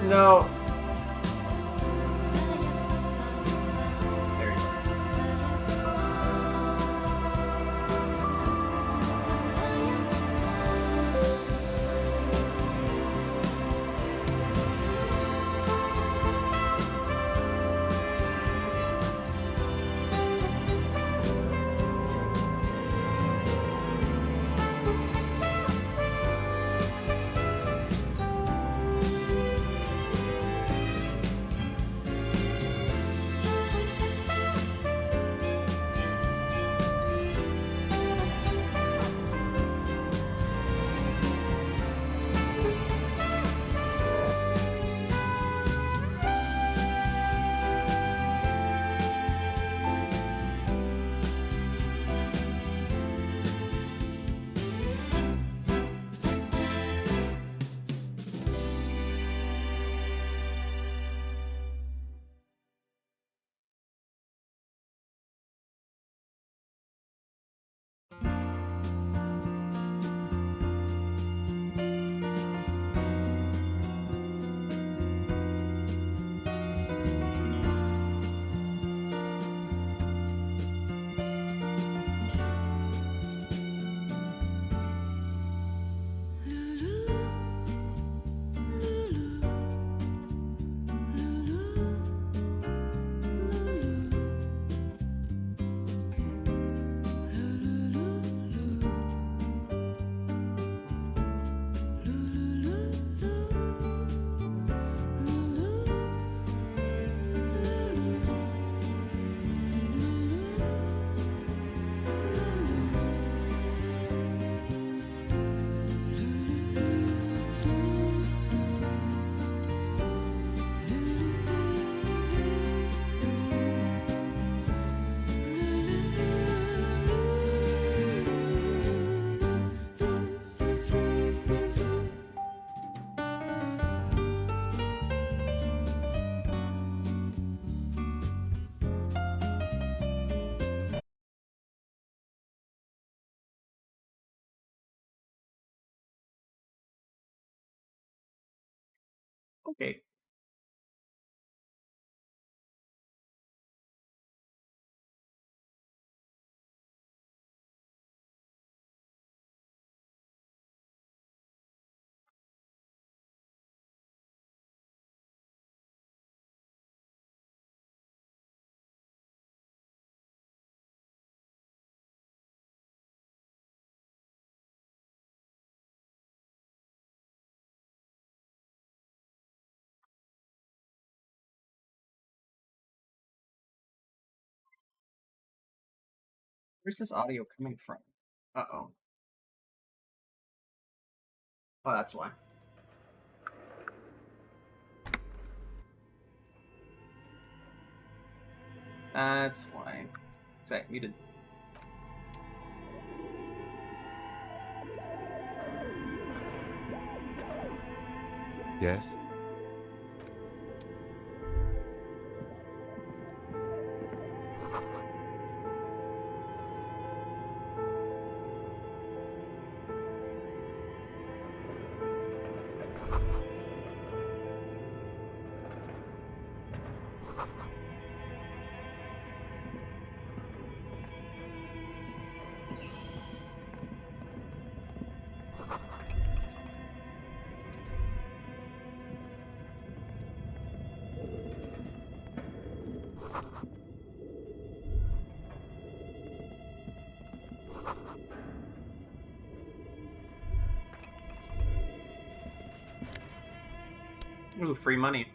No. There you go. Okay. Where's this audio coming from? Uh-oh. Oh, that's why. That's why. Zach muted. Yes? Ooh, free money.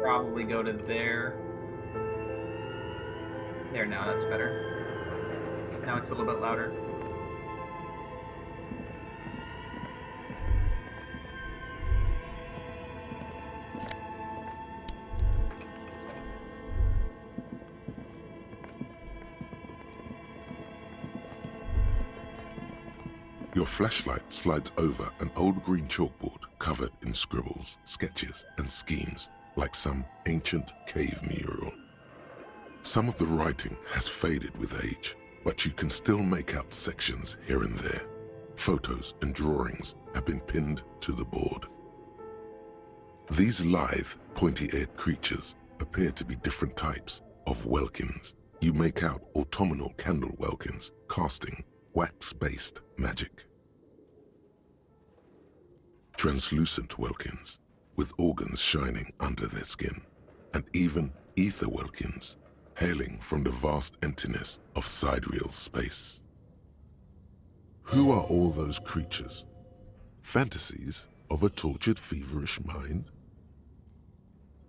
Probably go to there. There now, that's better. Now it's a little bit louder. Your flashlight slides over an old green chalkboard covered in scribbles, sketches, and schemes like some ancient cave mural. Some of the writing has faded with age, but you can still make out sections here and there. Photos and drawings have been pinned to the board. These lithe, pointy-eared creatures appear to be different types of Welkins. You make out autumnal candle Welkins casting wax-based magic. Translucent Welkins with organs shining under their skin, and even ether Welkins hailing from the vast emptiness of sidereal space. Who are all those creatures? Fantasies of a tortured, feverish mind?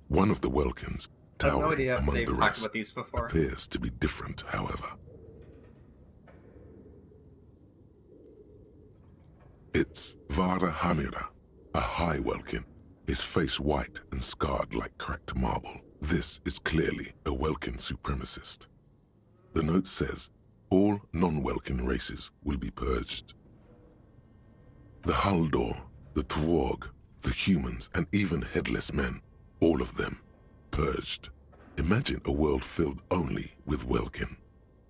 One of the Welkins, I have no towering idea if among they've the talked rest, about these before. appears to be different, however. It's Vara Hamira, a high Welkin, his face white and scarred like cracked marble. This is clearly a Welkin supremacist. The note says, all non-Welkin races will be purged. The Haldor, the Tworg, the humans, and even headless men, all of them, purged. Imagine a world filled only with Welkin,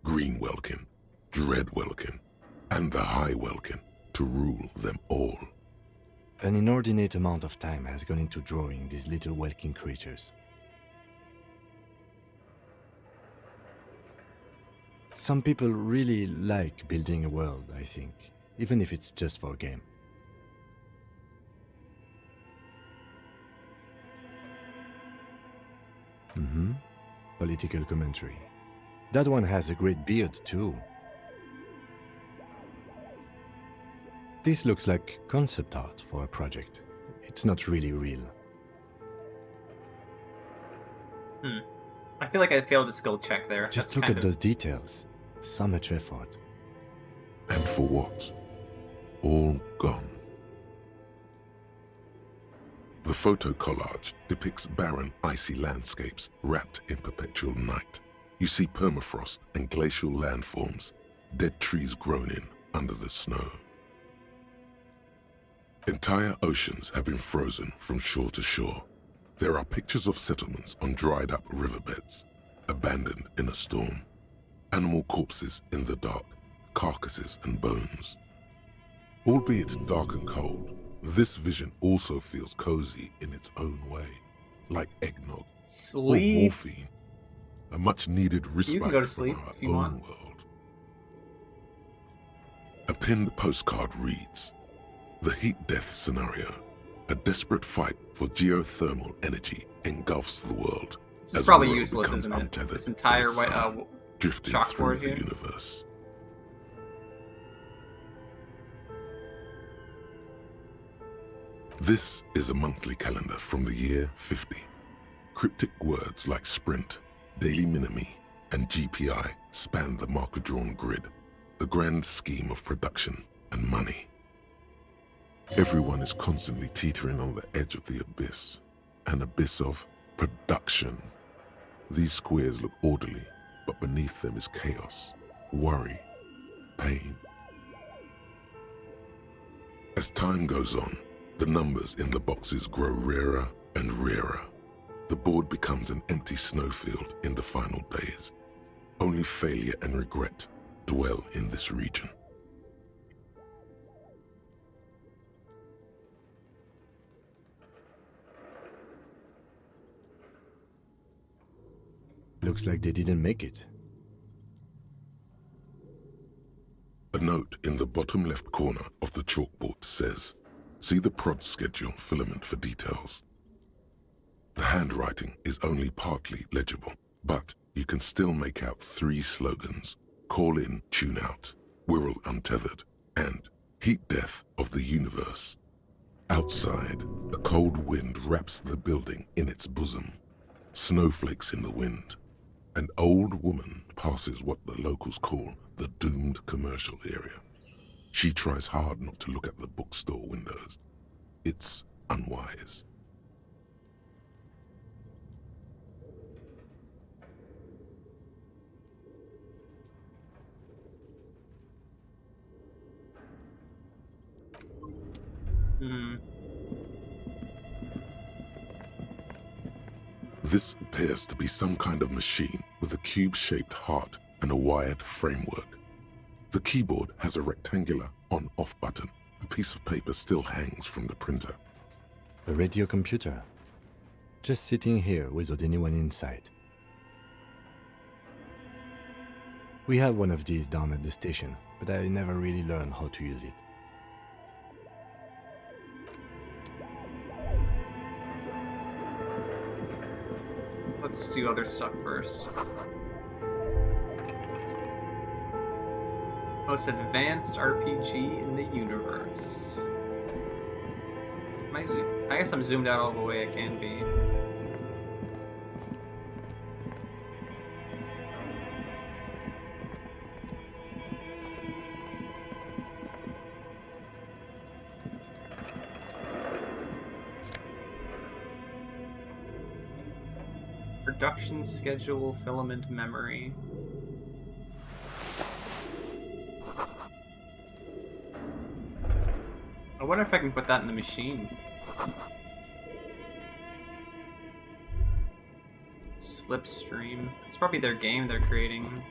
Green Welkin, Dread Welkin, and the High Welkin to rule them all. An inordinate amount of time has gone into drawing these little Welkin creatures. Some people really like building a world, I think, even if it's just for a game. Political commentary. That one has a great beard too. This looks like concept art for a project. It's not really real. I feel like I failed a skill check there. Just That's look kind at of... those details. So much effort. And for what? All gone. The photo collage depicts barren, icy landscapes wrapped in perpetual night. You see permafrost and glacial landforms, dead trees grown in under the snow. Entire oceans have been frozen from shore to shore. There are pictures of settlements on dried-up riverbeds, abandoned in a storm. Animal corpses in the dark, carcasses and bones. Albeit dark and cold, this vision also feels cozy in its own way, like eggnog or Sleep. morphine, a much-needed respite You can go to from sleep our if you own want. world. A pinned postcard reads, "The heat death scenario, a desperate fight for geothermal energy engulfs the world. This as is probably the world useless, becomes isn't it? untethered This from entire its white sun, drifting chalkboard through here. the universe." This is a monthly calendar from the year 50. Cryptic words like sprint, daily minimi, and GPI span the marker-drawn grid, the grand scheme of production and money. Everyone is constantly teetering on the edge of the abyss, an abyss of production. These squares look orderly, but beneath them is chaos, worry, pain. As time goes on, the numbers in the boxes grow rarer and rarer. The board becomes an empty snowfield in the final days. Only failure and regret dwell in this region. Looks like they didn't make it. A note in the bottom left corner of the chalkboard says, "See the prod schedule filament for details." The handwriting is only partly legible, but you can still make out 3 slogans: "Call in, tune out," "Wirral untethered," and "Heat death of the universe." Outside, a cold wind wraps the building in its bosom. Snowflakes in the wind. An old woman passes what the locals call the doomed commercial area. She tries hard not to look at the bookstore windows. It's unwise. Hmm. This appears to be some kind of machine with a cube-shaped heart and a wired framework. The keyboard has a rectangular on-off button. A piece of paper still hangs from the printer. A radio computer. Just sitting here without anyone inside. We have one of these down at the station, but I never really learned how to use it. Let's do other stuff first. Most advanced RPG in the universe. I guess I'm zoomed out all the way I can be. Production schedule, filament memory. I wonder if I can put that in the machine. Slipstream. It's probably their game they're creating.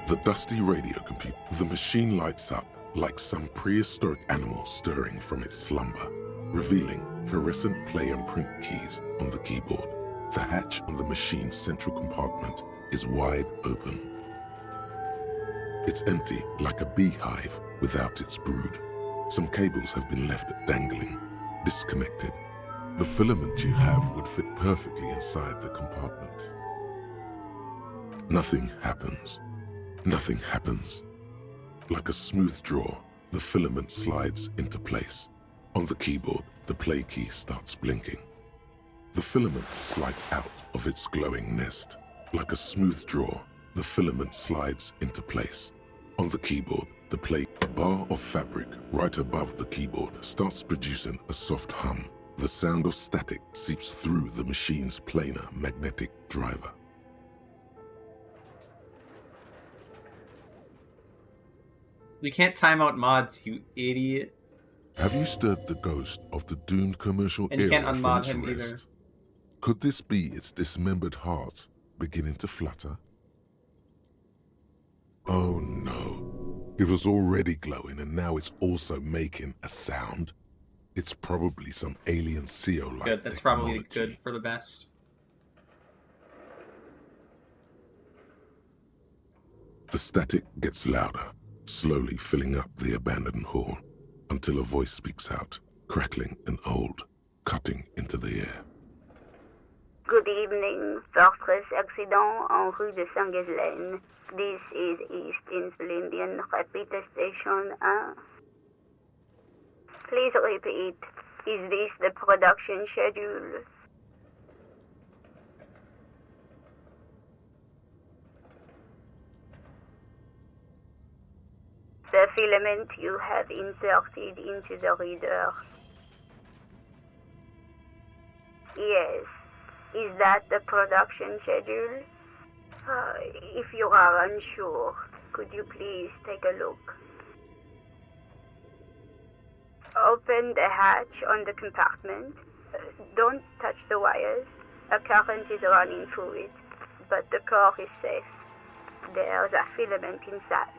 The dusty radio computer. The machine lights up like some prehistoric animal stirring from its slumber, revealing fluorescent play and print keys on the keyboard. The hatch on the machine's central compartment is wide open. It's empty like a beehive without its brood. Some cables have been left dangling, disconnected. The filament you have would fit perfectly inside the compartment. Nothing happens. Nothing happens. Like a smooth draw, the filament slides into place. On the keyboard, the play key starts blinking. The filament slides out of its glowing nest. Like a smooth draw, the filament slides into place. On the keyboard, a bar of fabric right above the keyboard starts producing a soft hum. The sound of static seeps through the machine's planar magnetic driver. You can't time out mods, you idiot. Have you stirred the ghost of the doomed commercial And you era can't from unmod its him either. rest? Could this be its dismembered heart beginning to flutter? Oh no. It was already glowing and now it's also making a sound. It's probably some alien CO-like Good, that's probably technology. good for the best. The static gets louder, slowly filling up the abandoned hall, until a voice speaks out, crackling and old, cutting into the air. Good evening, Fortress Accident en rue de Saint-Ghislaine. This is East Insulindian Repeater Station 1. Please repeat. Is this the production schedule? The filament you have inserted into the reader. Yes. Is that the production schedule? If you are unsure, could you please take a look? Open the hatch on the compartment. Don't touch the wires. A current is running through it, but the core is safe. There's a filament inside.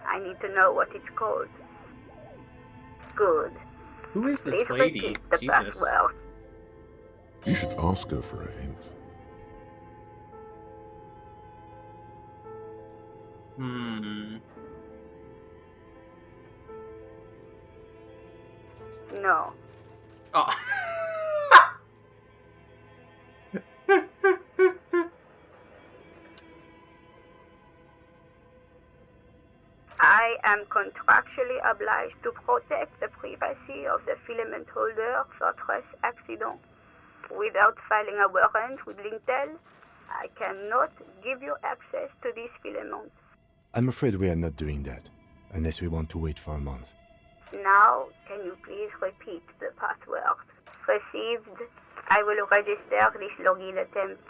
I need to know what it's called. Good. Who is this Please lady? repeat the Jesus. password. You should ask her for a hint. No. Oh. I am contractually obliged to protect the privacy of the filament holder Fortress Accident. Without filing a warrant with Lintel, I cannot give you access to this filament. I'm afraid we are not doing that, unless we want to wait for a month. Now, can you please repeat the password? Received. I will register this login attempt.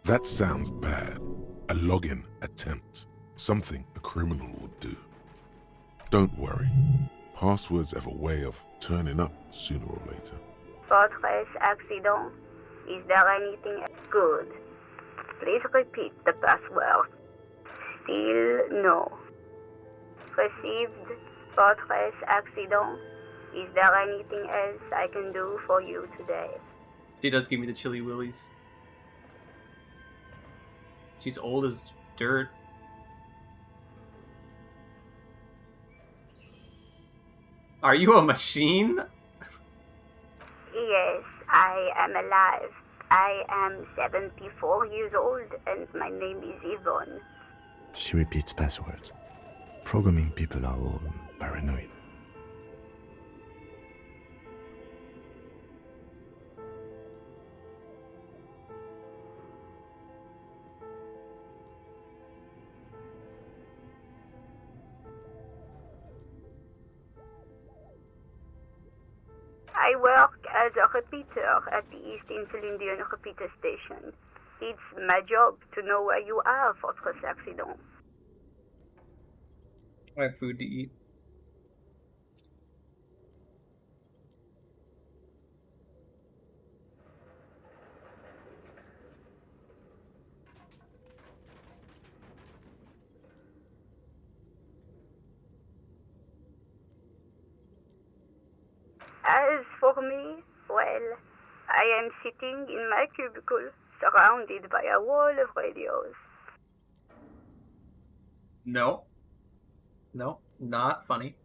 That sounds bad. A login attempt. Something a criminal would do. Don't worry. Passwords have a way of turning up sooner or later. Fortress accident. Is there anything good? Please repeat the password. Still no. Received. Fortress accident. Is there anything else I can do for you today? She does give me the chilly willies. She's old as dirt. Are you a machine? Yes, I am alive. I am 74 years old and my name is Yvonne. She repeats passwords. Programming people are all paranoid. I work as a repeater at the East Insulindian repeater station. It's my job to know where you are, Fortress Accident. I have food to eat. As for me, well, I am sitting in my cubicle, surrounded by a wall of radios. No. No, not funny.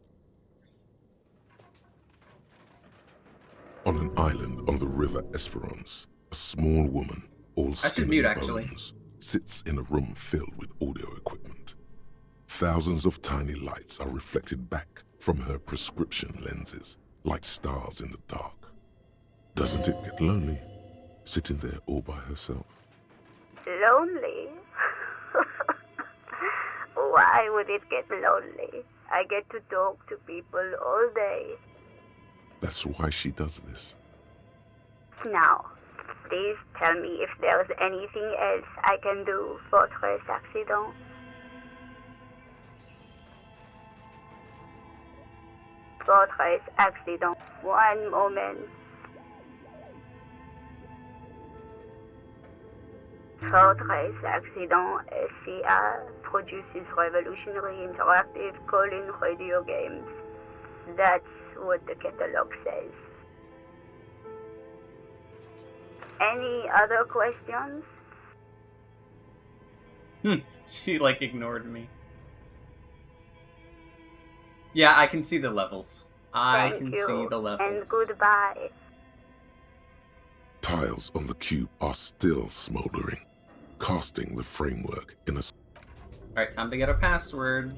On an island on the river Esperance, a small woman, all skin mute, and actually. bones, sits in a room filled with audio equipment. Thousands of tiny lights are reflected back from her prescription lenses, like stars in the dark. Doesn't it get lonely, sitting there all by herself? Lonely? Why would it get lonely? I get to talk to people all day. That's why she does this. Now, please tell me if there's anything else I can do, Fortress Accident. Fortress Accident. One moment. Fortress Accident SCA produces revolutionary interactive call-in radio games. That's what the catalog says. Any other questions? She, like, ignored me. Yeah, I can see the levels. I Thank can you, see the levels. and goodbye. Tiles on the cube are still smoldering, casting the framework in a... Alright, time to get a password.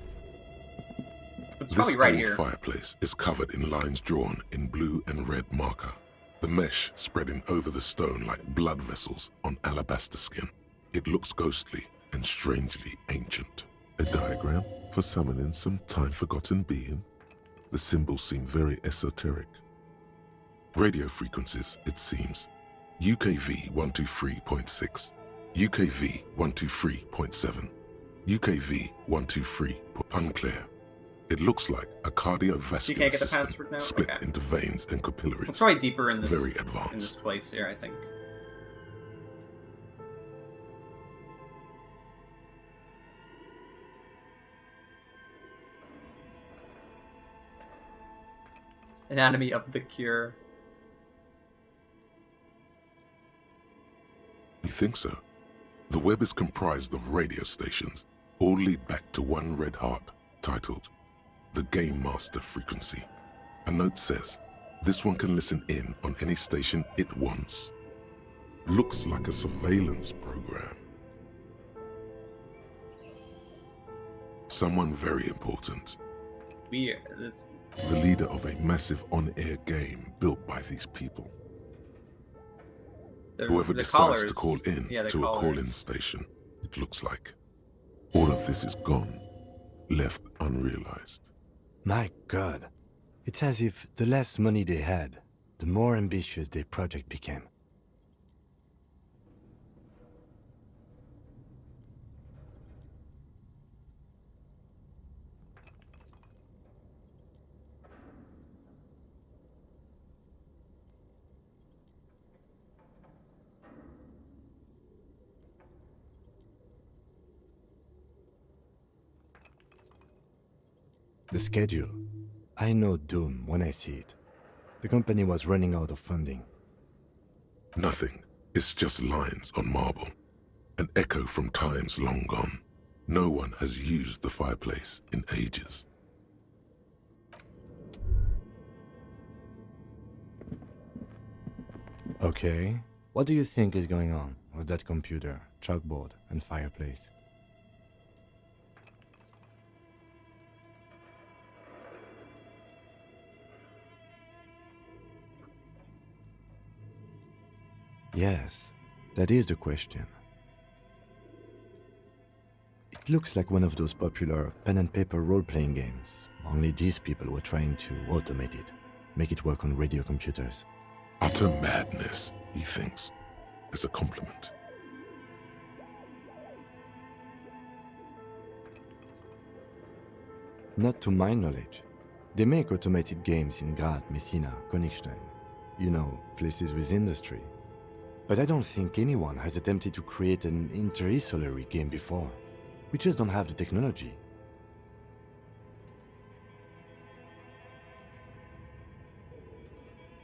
It's This probably right old here. fireplace is covered in lines drawn in blue and red marker, the mesh spreading over the stone like blood vessels on alabaster skin. It looks ghostly and strangely ancient. A diagram for summoning some time-forgotten being. The symbols seem very esoteric. Radio frequencies, it seems. UKV 123.6, UKV 123.7, UKV 123. Unclear. It looks like a cardiovascular You can't get the system password now? split Okay. into veins and capillaries. It's probably deeper in this Very in this advanced. place here, I think. Anatomy of the Cure. You think so? The web is comprised of radio stations, all lead back to one red heart, titled the Game Master Frequency. A note says, this one can listen in on any station it wants. Looks like a surveillance program. Someone very important. Weird. It's, The leader of a massive on-air game built by these people. Whoever the decides callers, to call in yeah, the to a call-in callers. station, it looks like. All of this is gone, left unrealized. My God. It's as if the less money they had, the more ambitious their project became. The schedule. I know Doom when I see it. The company was running out of funding. Nothing. It's just lines on marble. An echo from times long gone. No one has used the fireplace in ages. Okay. What do you think is going on with that computer, chalkboard, and fireplace? Yes, that is the question. It looks like one of those popular pen and paper role-playing games, only these people were trying to automate it, make it work on radio computers. Utter madness, he thinks, as a compliment. Not to my knowledge. They make automated games in Graz, Messina, Königstein. You know, places with industry. But I don't think anyone has attempted to create an interisolary game before. We just don't have the technology.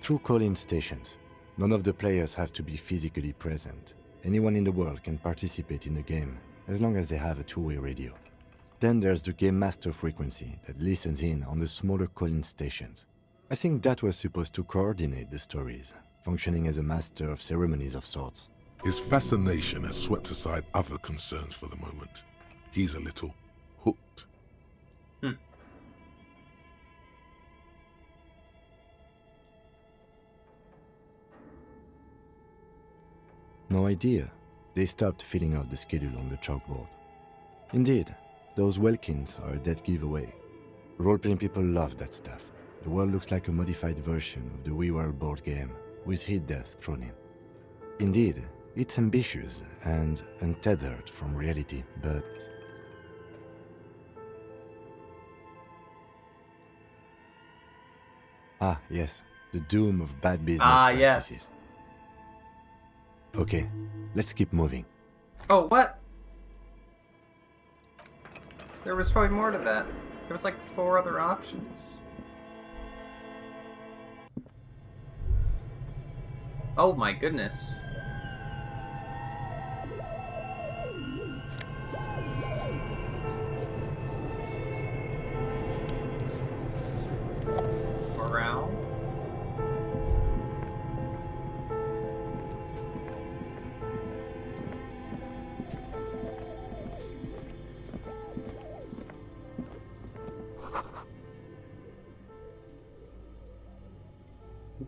Through call-in stations, none of the players have to be physically present. Anyone in the world can participate in the game, as long as they have a two-way radio. Then there's the Game Master frequency that listens in on the smaller call-in stations. I think that was supposed to coordinate the stories, functioning as a master of ceremonies of sorts. His fascination has swept aside other concerns for the moment. He's a little hooked. No idea. They stopped filling out the schedule on the chalkboard. Indeed, those Welkins are a dead giveaway. Role-playing people love that stuff. The world looks like a modified version of the WeWorld board game, with hit death thrown in. Indeed, it's ambitious and untethered from reality, but... Ah, yes, the doom of bad business practices. Yes. Okay, let's keep moving. Oh, what? There was probably more to that. There was like 4 other options. Oh my goodness. Morale.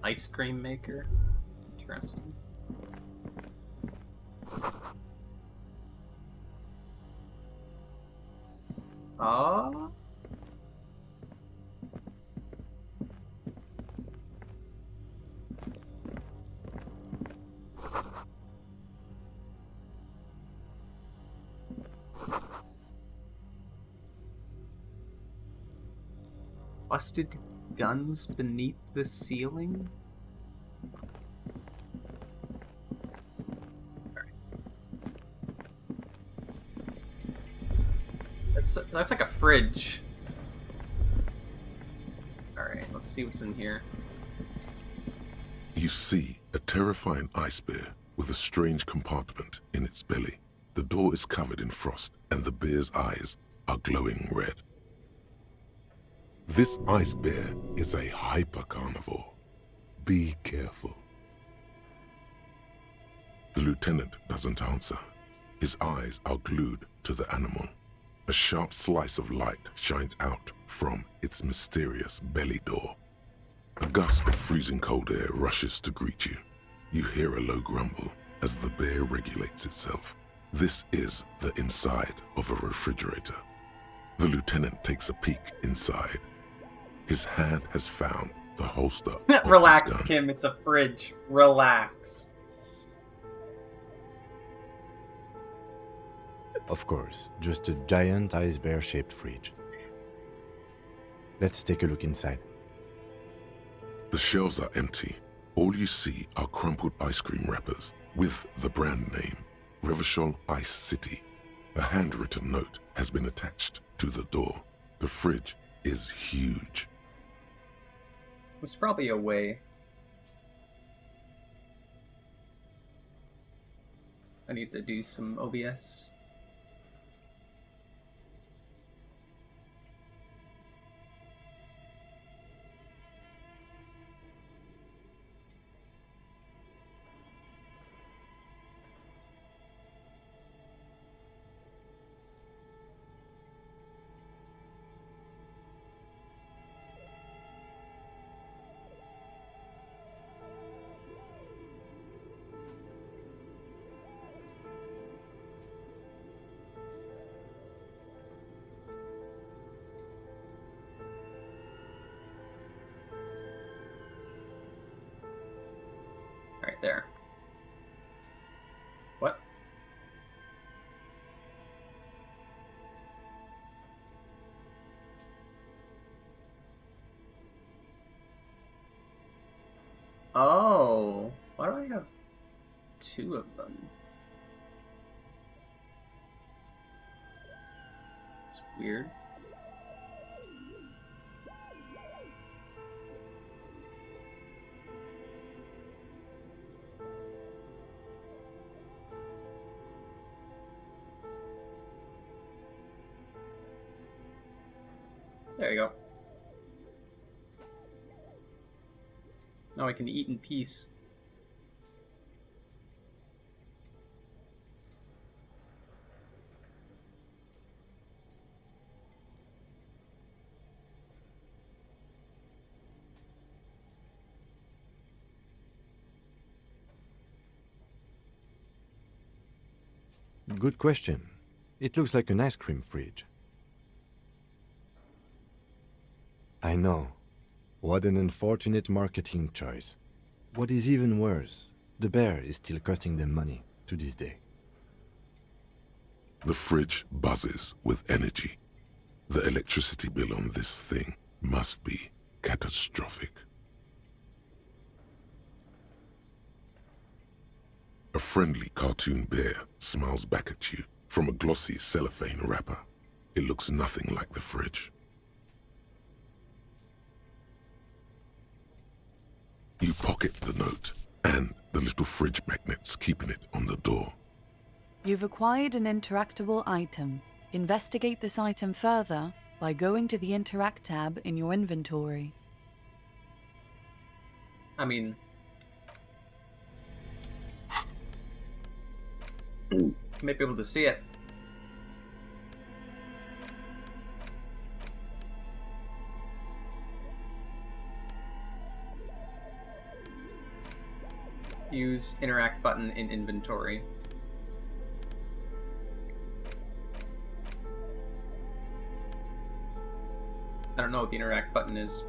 Ice cream maker. Interesting. Ah. Busted guns beneath the ceiling? That's like a fridge. Alright, let's see what's in here. You see a terrifying ice bear with a strange compartment in its belly. The door is covered in frost, and the bear's eyes are glowing red. This ice bear is a hyper-carnivore. Be careful. The lieutenant doesn't answer. His eyes are glued to the animal. A sharp slice of light shines out from its mysterious belly door. A gust of freezing cold air rushes to greet you. You hear a low grumble as the bear regulates itself. This is the inside of a refrigerator. The lieutenant takes a peek inside. His hand has found the holster of his Relax, gun. Kim, it's a fridge. Relax. Of course, just a giant ice bear-shaped fridge. Let's take a look inside. The shelves are empty. All you see are crumpled ice cream wrappers with the brand name, Revachol Ice City. A handwritten note has been attached to the door. The fridge is huge. There's probably a way. I need to do some OBS. Right there. What? Oh, why do I have two of them? It's weird. There you go. Now I can eat in peace. Good question. It looks like an ice cream fridge. I know. What an unfortunate marketing choice. What is even worse, the bear is still costing them money to this day. The fridge buzzes with energy. The electricity bill on this thing must be catastrophic. A friendly cartoon bear smiles back at you from a glossy cellophane wrapper. It looks nothing like the fridge. You pocket the note and the little fridge magnets keeping it on the door. You've acquired an interactable item. Investigate this item further by going to the Interact tab in your inventory. I mean... may be able to see it. Use interact button in inventory. I don't know what the interact button is.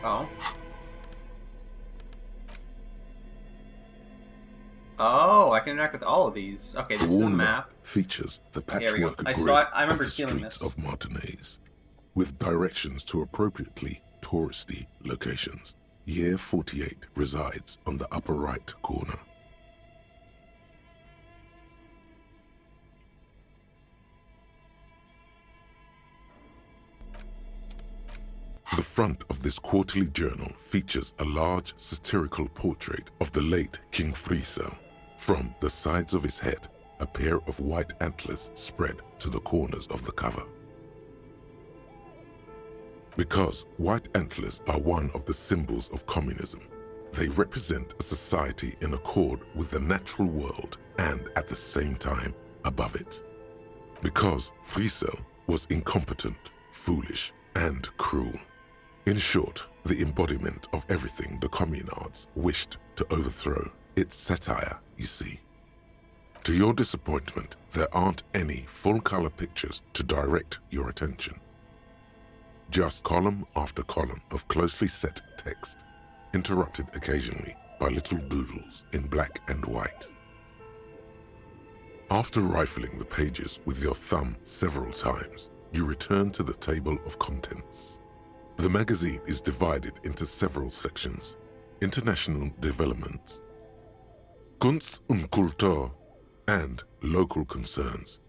Oh. Oh, I can interact with all of these. Okay, this is a map. Features the There we patchwork go. grid I remember of the stealing streets this. of Martinez, with directions to appropriately touristy locations. Year 48 resides on the upper right corner. The front of this quarterly journal features a large satirical portrait of the late King Friesel. From the sides of his head, a pair of white antlers spread to the corners of the cover. Because white antlers are one of the symbols of communism, they represent a society in accord with the natural world and at the same time above it. Because Friesel was incompetent, foolish, and cruel. In short, the embodiment of everything the communards wished to overthrow. It's satire, you see. To your disappointment, there aren't any full-color pictures to direct your attention. Just column after column of closely set text, interrupted occasionally by little doodles in black and white. After rifling the pages with your thumb several times, you return to the table of contents. The magazine is divided into several sections: international development, Kunst und Kultur, and local concerns.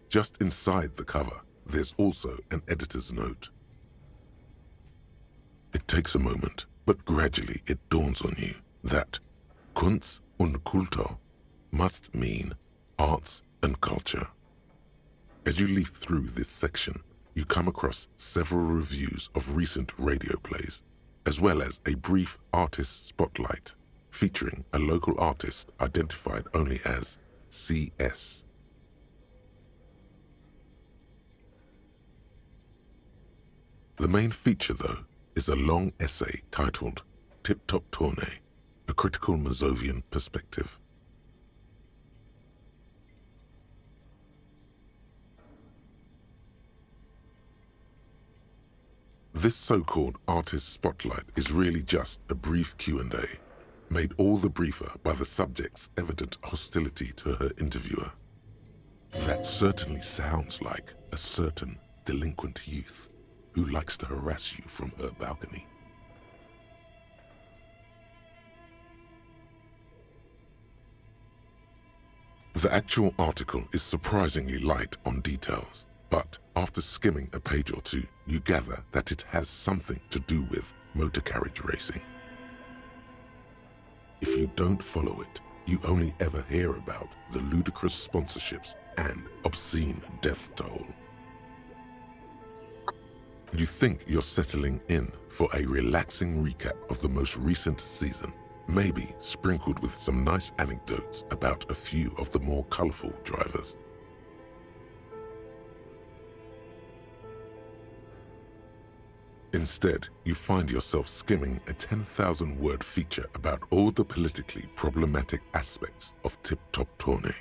Just inside the cover, there's also an editor's note. It takes a moment, but gradually it dawns on you that Kunst und Kultur must mean arts and culture. As you leaf through this section, you come across several reviews of recent radio plays, as well as a brief artist spotlight featuring a local artist identified only as CS. The main feature, though, is a long essay titled Tip Top Tournée, a critical Mazovian perspective. This so-called artist spotlight is really just a brief Q&A, made all the briefer by the subject's evident hostility to her interviewer. That certainly sounds like a certain delinquent youth who likes to harass you from her balcony. The actual article is surprisingly light on details, but after skimming a page or two, you gather that it has something to do with motor carriage racing. If you don't follow it, you only ever hear about the ludicrous sponsorships and obscene death toll. You think you're settling in for a relaxing recap of the most recent season, maybe sprinkled with some nice anecdotes about a few of the more colorful drivers. Instead, you find yourself skimming a 10,000-word feature about all the politically problematic aspects of Tip Top Tournée.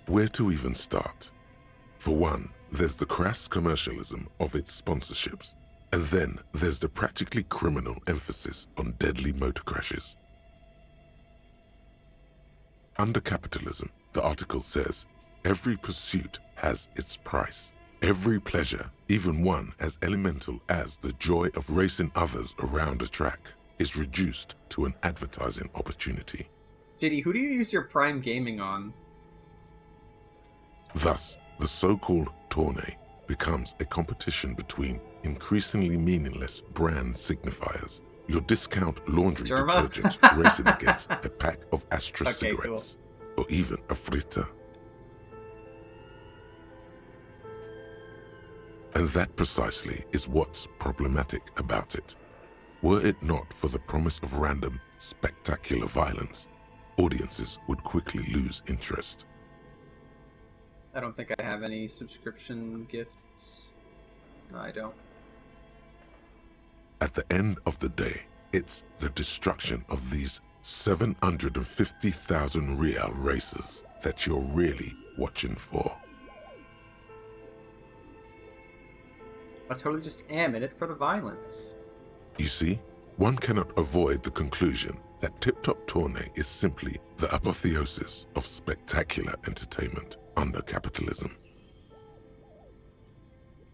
Where to even start? For one, there's the crass commercialism of its sponsorships, and then there's the practically criminal emphasis on deadly motor crashes. Under capitalism, the article says, every pursuit has its price. Every pleasure, even one as elemental as the joy of racing others around a track, is reduced to an advertising opportunity. JD, who do you use your Prime Gaming on? Thus, the so-called tournée becomes a competition between increasingly meaningless brand signifiers. Your discount laundry Germa? detergent racing against a pack of Astra Okay, cigarettes, or even a fritter. And that precisely is what's problematic about it. Were it not for the promise of random, spectacular violence, audiences would quickly lose interest. I don't think I have any subscription gifts. No, I don't. At the end of the day, it's the destruction of these 750,000 real races that you're really watching for. I totally just am in it for the violence. You see, one cannot avoid the conclusion that Tip Top Tournée is simply the apotheosis of spectacular entertainment under capitalism.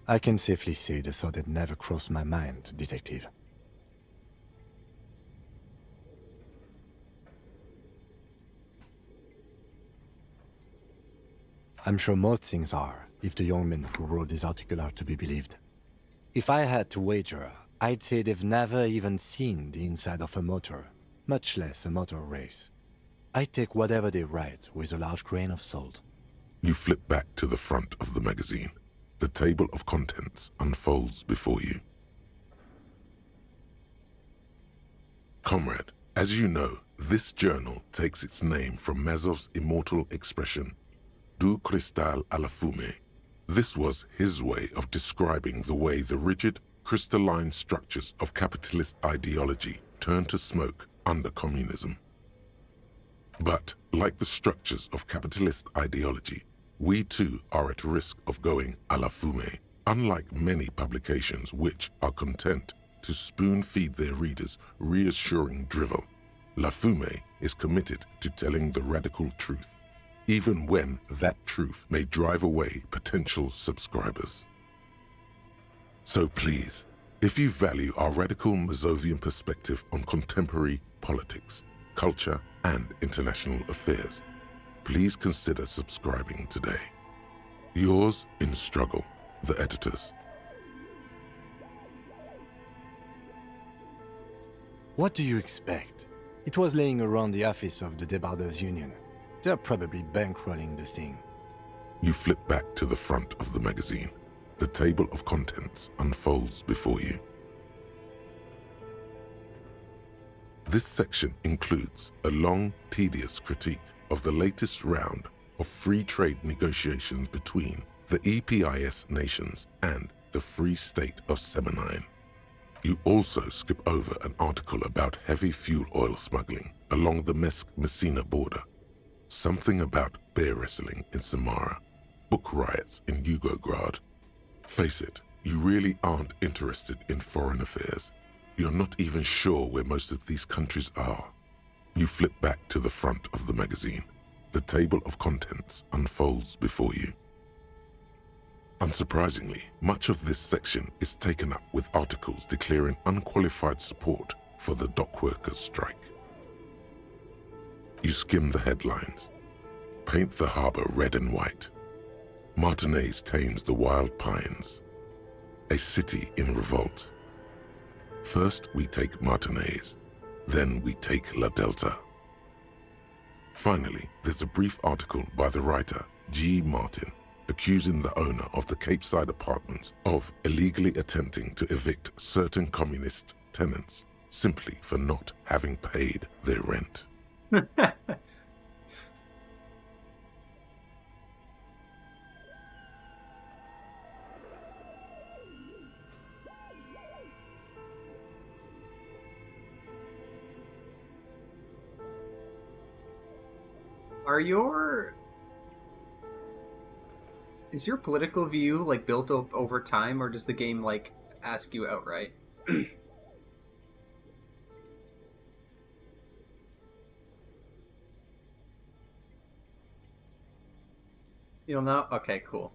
I can safely say the thought had never crossed my mind, Detective. I'm sure most things are, if the young men who wrote this article are to be believed. If I had to wager, I'd say they've never even seen the inside of a motor, much less a motor race. I'd take whatever they write with a large grain of salt. You flip back to the front of the magazine. The table of contents unfolds before you. Comrade, as you know, this journal takes its name from Mazov's immortal expression, Du cristal à la fumée. This was his way of describing the way the rigid, crystalline structures of capitalist ideology turn to smoke under communism. But, like the structures of capitalist ideology, we too are at risk of going à la fumée, unlike many publications which are content to spoon-feed their readers reassuring drivel. La Fumée is committed to telling the radical truth, even when that truth may drive away potential subscribers. So please, If you value our radical Mazovian perspective on contemporary politics, culture, and international affairs, please consider subscribing today. Yours in struggle, the editors. What do you expect? It was laying around the office of the Debarders Union. They're probably bankrolling the thing. You flip back to the front of the magazine. The table of contents unfolds before you. This section includes a long, tedious critique of the latest round of free trade negotiations between the EPIS nations and the Free State of Semenine. You also skip over an article about heavy fuel oil smuggling along the Messina border, something about bear wrestling in Samara, book riots in Yugograd. Face it, you really aren't interested in foreign affairs. You're not even sure where most of these countries are. You flip back to the front of the magazine. The table of contents unfolds before you. Unsurprisingly, much of this section is taken up with articles declaring unqualified support for the dockworkers' strike. You skim the headlines. Paint the harbor red and white. Martinez tames the wild pines. A city in revolt. First we take Martinez, then we take La Delta. Finally, there's a brief article by the writer G. Martin accusing the owner of the Capeside Apartments of illegally attempting to evict certain communist tenants simply for not having paid their rent. Is your political view like built up over time, or does the game like ask you outright? You'll know? Okay, cool.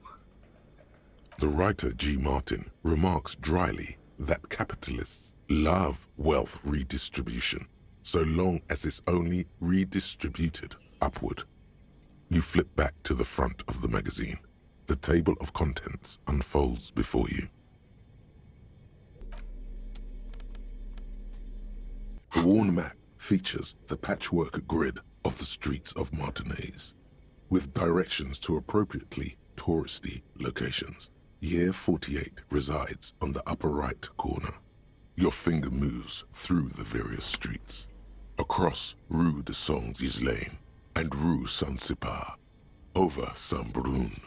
The writer G. Martin remarks dryly that capitalists love wealth redistribution so long as it's only redistributed upward. You flip back to the front of the magazine. The table of contents unfolds before you. The worn map features the patchwork grid of the streets of Martinez, with directions to appropriately touristy locations. Year 48 resides on the upper right corner. Your finger moves through the various streets, across Rue de Saint-Ghislain and Rue Saint-Sipar, over Saint-Brun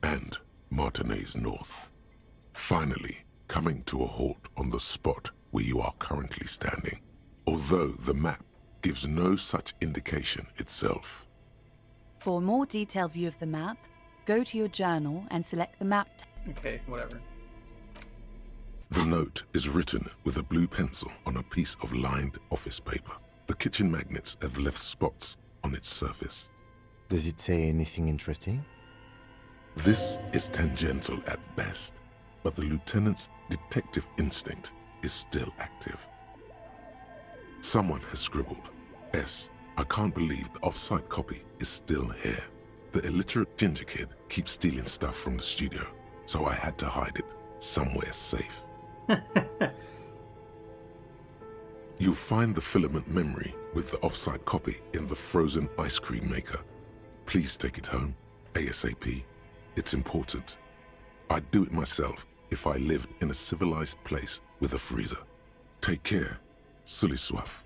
and Martinez North. Finally, coming to a halt on the spot where you are currently standing, although the map gives no such indication itself. For a more detailed view of the map, go to your journal and select the map tab. Okay, whatever. The note is written with a blue pencil on a piece of lined office paper. The kitchen magnets have left spots on its surface. Does it say anything interesting? This is tangential at best, but the lieutenant's detective instinct is still active. Someone has scribbled, S. I can't believe the off-site copy is still here. The illiterate ginger kid keeps stealing stuff from the studio, so I had to hide it somewhere safe. You'll find the filament memory with the off-site copy in the frozen ice cream maker. Please take it home, ASAP. It's important. I'd do it myself if I lived in a civilized place with a freezer. Take care, Sully Soif.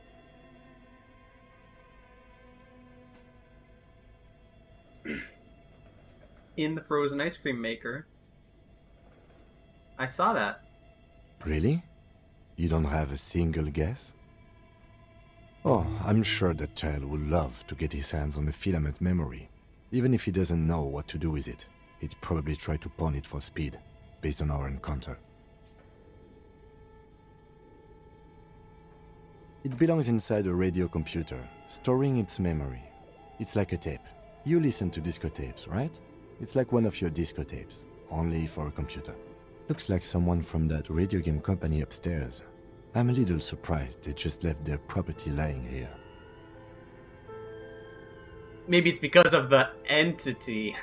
In the frozen ice cream maker. I saw that. Really? You don't have a single guess? Oh, I'm sure that child would love to get his hands on a filament memory. Even if he doesn't know what to do with it, he'd probably try to pawn it for speed, based on our encounter. It belongs inside a radio computer, storing its memory. It's like a tape. You listen to disco tapes, right? It's like one of your disco tapes, only for a computer. Looks like someone from that radio game company upstairs. I'm a little surprised they just left their property lying here. Maybe it's because of the entity.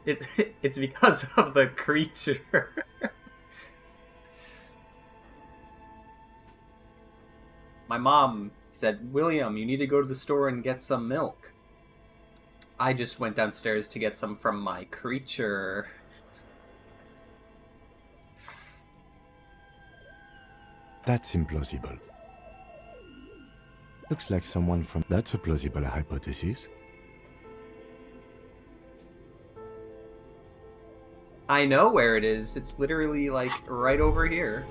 It's because of the creature. My mom said, "William, you need to go to the store and get some milk." I just went downstairs to get some from my creature. That's implausible. Looks like someone from... That's a plausible hypothesis. I know where it is. It's literally, like, right over here.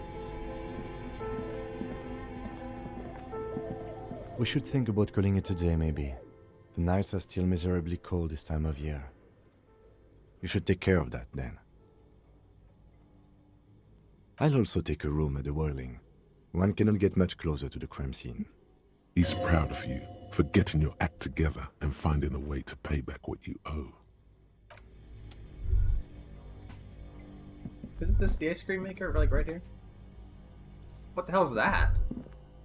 We should think about calling it a day, maybe. The nights are still miserably cold this time of year. You should take care of that, then. I'll also take a room at the Whirling. One cannot get much closer to the crime scene. He's proud of you for getting your act together and finding a way to pay back what you owe. Isn't this the ice cream maker, like, right here? What the hell is that?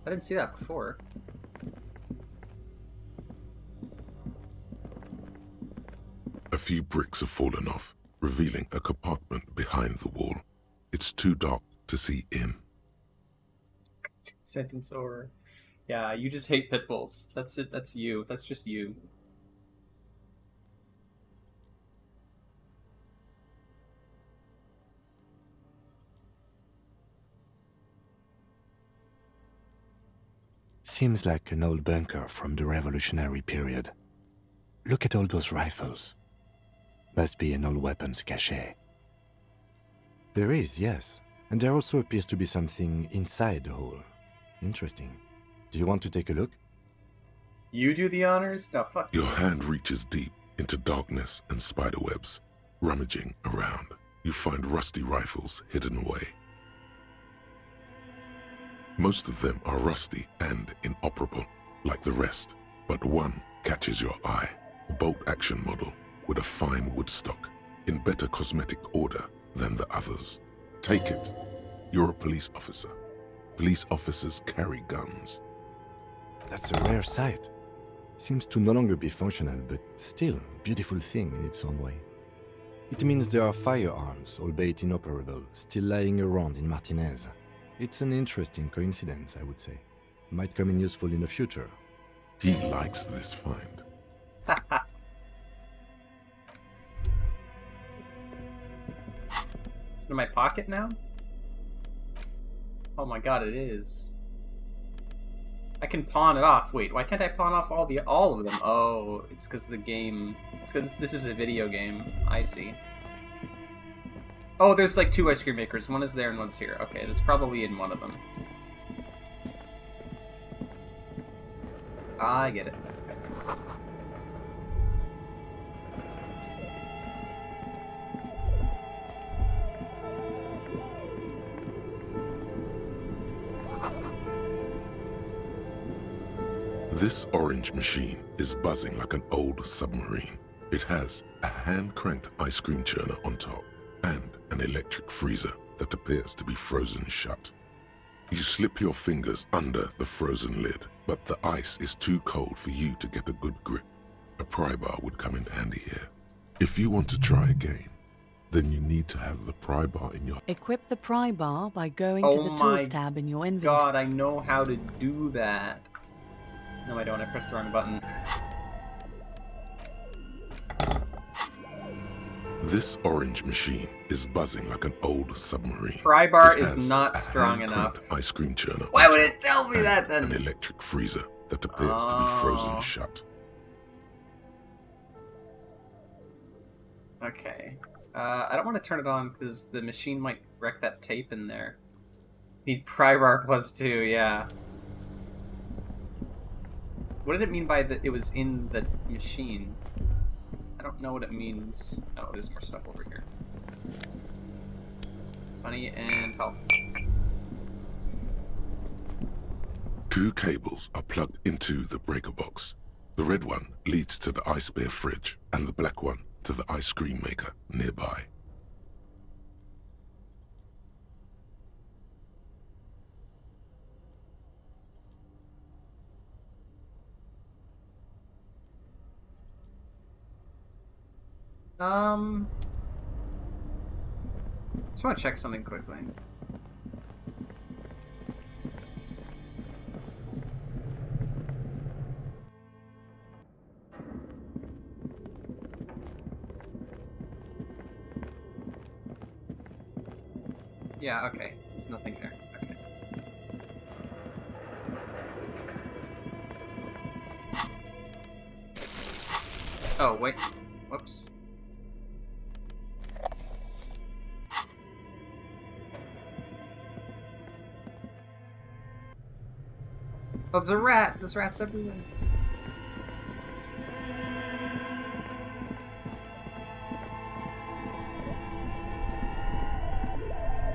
I didn't see that before. A few bricks have fallen off, revealing a compartment behind the wall. It's too dark to see in. Sentence over. Yeah, you just hate pit bulls. That's it. That's you. That's just you. Seems like an old bunker from the Revolutionary period. Look at all those rifles. Must be an old weapons cache. There is, yes. And there also appears to be something inside the hole. Interesting. Do you want to take a look? You do the honors? No, fuck. Your hand reaches deep into darkness and spiderwebs. Rummaging around, you find rusty rifles hidden away. Most of them are rusty and inoperable, like the rest, but one catches your eye. A bolt-action model with a fine wood stock, in better cosmetic order than the others. Take it. You're a police officer. Police officers carry guns. That's a rare sight. Seems to no longer be functional, but still a beautiful thing in its own way. It means there are firearms, albeit inoperable, still lying around in Martinez. It's an interesting coincidence, I would say. Might come in useful in the future. He likes this find. It's in my pocket now? Oh my god, it is. I can pawn it off. Wait, why can't I pawn off all of them? Oh, it's because the game... It's because this is a video game. I see. Oh, there's like two ice cream makers. One is there and one's here. Okay, that's probably in one of them. I get it. This orange machine is buzzing like an old submarine. It has a hand-cranked ice cream churner on top and an electric freezer that appears to be frozen shut. You slip your fingers under the frozen lid, but the ice is too cold for you to get a good grip. A pry bar would come in handy here. If you want to try again, then you need to have the pry bar in your... Equip the pry bar by going to the Tools tab in your inventory. God, I know how to do that. No, I don't. I pressed the wrong button. This orange machine is buzzing like an old submarine. Pry bar It is has not a strong hand-cranked enough. ice cream churner. Why on would top it tell me that then? and an electric freezer that appears to be frozen shut. Okay. I don't want to turn it on because the machine might wreck that tape in there. Need pry bar +2, yeah. What did it mean by that it was in the machine? I don't know what it means. Oh, there's more stuff over here. Money and health. Two cables are plugged into the breaker box. The red one leads to the Ice Bear fridge, and the black one to the ice cream maker nearby. Just want to check something quickly. Yeah, okay. There's nothing there. Okay. Oh, wait. Whoops. Oh, there's a rat! There's rats everywhere.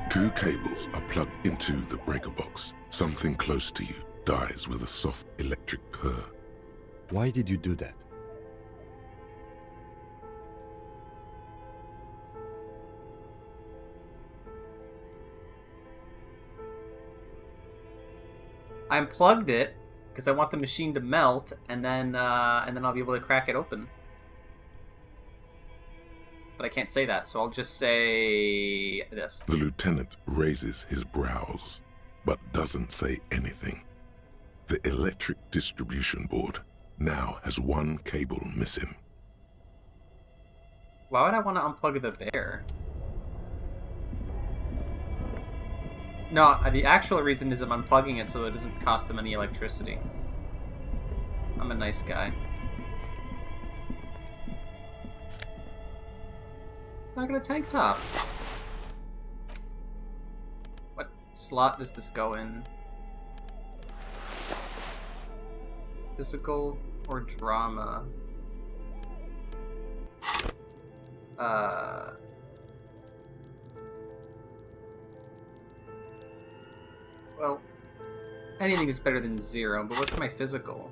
Two cables are plugged into the breaker box. Something close to you dies with a soft electric purr. Why did you do that? I unplugged it because I want the machine to melt, and then I'll be able to crack it open. But I can't say that, so I'll just say this. The lieutenant raises his brows, but doesn't say anything. The electric distribution board now has one cable missing. Why would I want to unplug the bear? No, the actual reason is I'm unplugging it so it doesn't cost them any electricity. I'm a nice guy. I got a tank top. What slot does this go in? Physical or drama? Well, anything is better than 0, but what's my physical?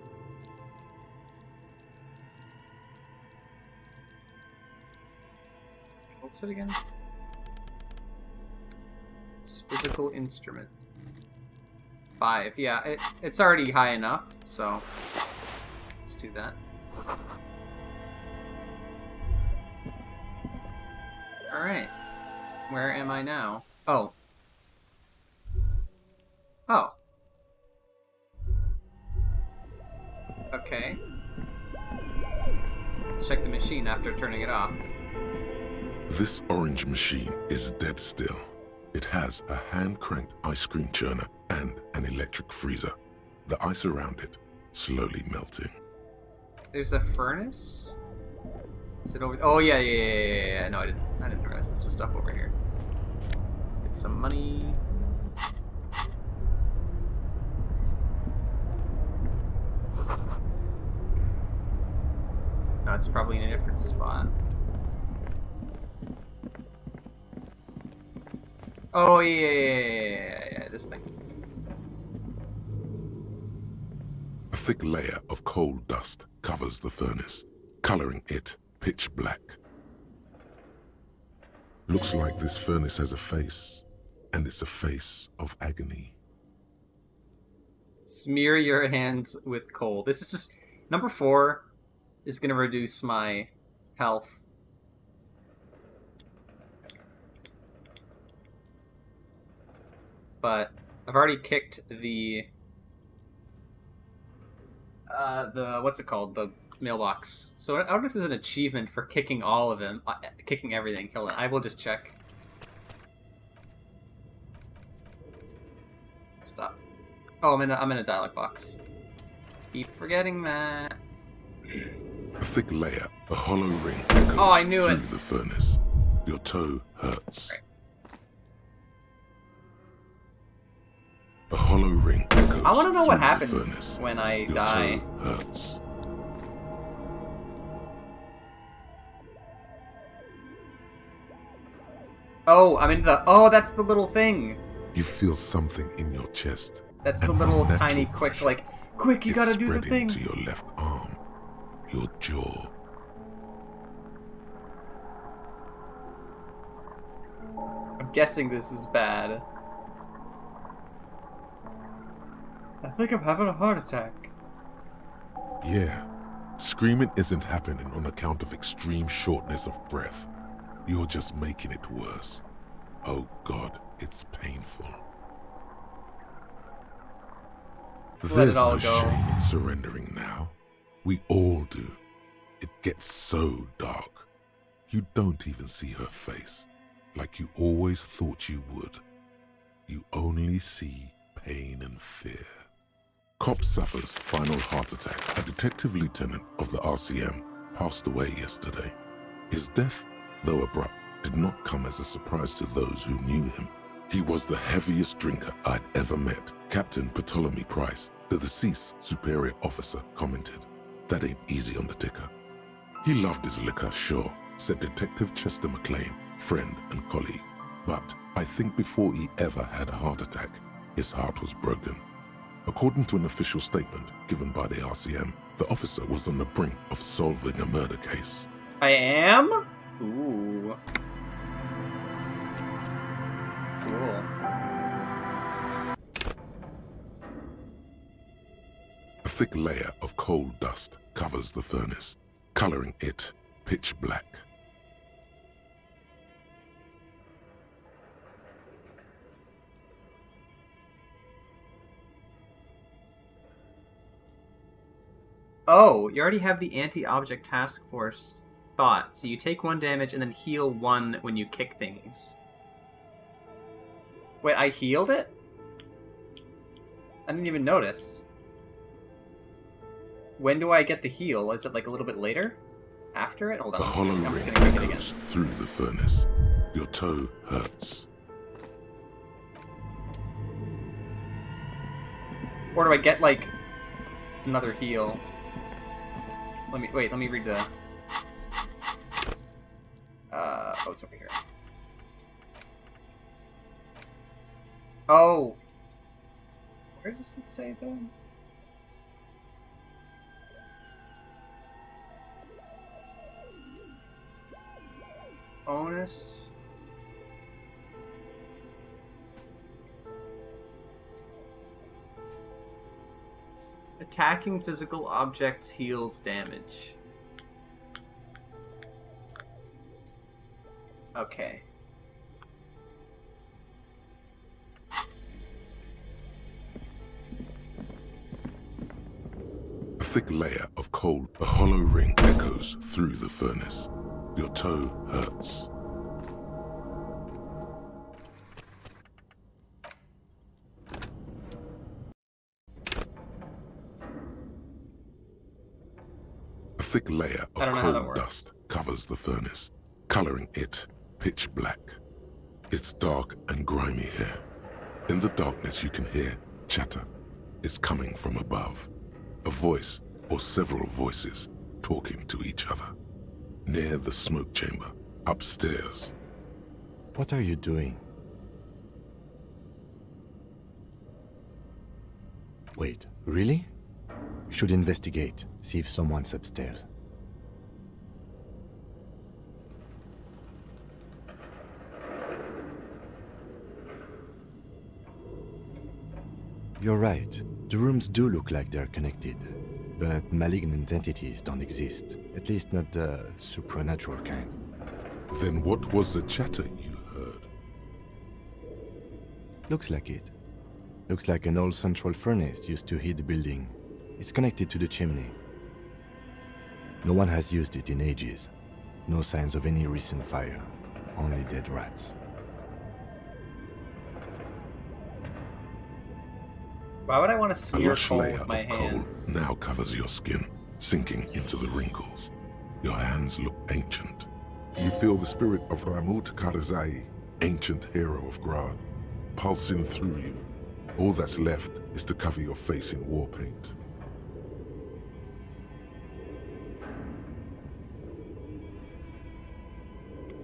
What's it again? It's physical instrument. 5, yeah, it's already high enough, so let's do that. Alright. Where am I now? Oh. Oh. Okay. Let's check the machine after turning it off. This orange machine is dead still. It has a hand-cranked ice cream churner and an electric freezer. The ice around it slowly melting. There's a furnace? Is it over? Oh yeah. No, I didn't realize this was stuff over here. Get some money. No, it's probably in a different spot. Oh yeah, this thing. A thick layer of coal dust covers the furnace, coloring it pitch black. Looks like this furnace has a face, and it's a face of agony. Smear your hands with coal. This is just... Number 4 is going to reduce my health. But I've already kicked the what's it called? The mailbox. So I don't know if there's an achievement for kicking all of them, kicking everything. Hold on, I will just check. Stop. Oh, I'm in a dialog box. Keep forgetting that. A thick layer, a hollow ring goes Oh, I knew through it. the furnace. Your toe hurts. Right. A hollow ring goes I want to know what through the happens furnace. when I Your die. toe hurts. Oh, I'm in the... Oh, that's the little thing. You feel something in your chest. That's the An little unnatural tiny quick, pressure. like, quick, you It's gotta do the spreading thing. to your left arm, your jaw. I'm guessing this is bad. I think I'm having a heart attack. Yeah, Screaming isn't happening on account of extreme shortness of breath. You're just making it worse. Oh God, it's painful. Let There's it all no go. shame in surrendering now. We all do. It gets so dark. You don't even see her face, like you always thought you would. You only see pain and fear. Cop suffers final heart attack. A detective lieutenant of the RCM passed away yesterday. His death, though abrupt, did not come as a surprise to those who knew him. He was the heaviest drinker I'd ever met. Captain Ptolemy Price, the deceased superior officer, commented, "That ain't easy on the ticker." He loved his liquor, sure, said Detective Chester McLean, friend and colleague. But I think before he ever had a heart attack, his heart was broken. According to an official statement given by the RCM, the officer was on the brink of solving a murder case. I am? Ooh. Cool. A thick layer of coal dust covers the furnace, coloring it pitch black. Oh, you already have the anti-object task force thought, so you take 1 damage and then heal 1 when you kick things. Wait, I healed it? I didn't even notice. When do I get the heal? Is it like a little bit later? After it? Hold on. The hollow I'm just ring gonna break it again. goes through the furnace. Your toe hurts. Or do I get like another heal? Let me read the oh, it's over here. Oh, where does it say though? Bonus. Attacking physical objects heals damage. Okay. A thick layer of cold, a hollow ring echoes through the furnace. Your toe hurts. A thick layer I of don't know how that coal works. dust covers the furnace, coloring it pitch black. It's dark and grimy here. In the darkness you can hear chatter. It's coming from above. A voice or several voices talking to each other. Near the smoke chamber, upstairs. What are you doing? Wait, really? We should investigate, see if someone's upstairs. You're right. The rooms do look like they're connected, but malignant entities don't exist. At least not the supernatural kind. Then what was the chatter you heard? Looks like it. Looks like an old central furnace used to heat the building. It's connected to the chimney. No one has used it in ages. No signs of any recent fire. Only dead rats. Why would I want to A smear lush coal layer with my of coal hands? now covers your skin, sinking into the wrinkles. Your hands look ancient. You feel the spirit of Ramut Karzai, ancient hero of Grad, pulsing through you. All that's left is to cover your face in war paint.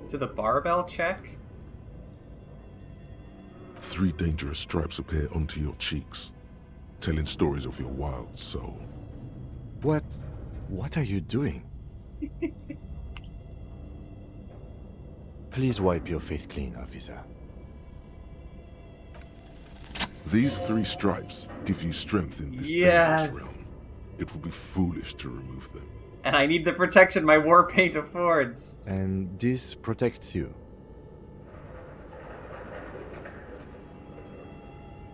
To the barbell check? 3 dangerous stripes appear onto your cheeks, telling stories of your wild soul. What are you doing? Please wipe your face clean, officer. These 3 stripes give you strength in this dangerous Yes. realm. It would be foolish to remove them. And I need the protection my war paint affords. And this protects you.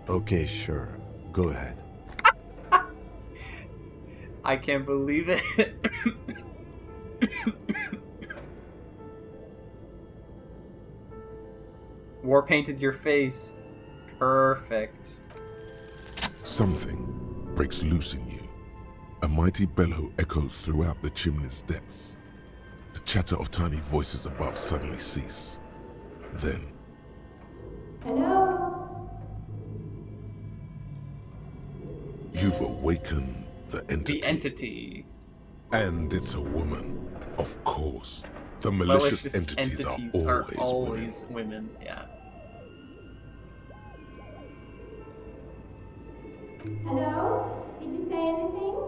Okay, sure. Go ahead. I can't believe it. War painted your face. Perfect. Something breaks loose in you. A mighty bellow echoes throughout the chimney's depths. The chatter of tiny voices above suddenly cease. Then, Hello? you've awakened the entity. The entity. And it's a woman, of course. The malicious entities are always women. Yeah. Hello? Did you say anything?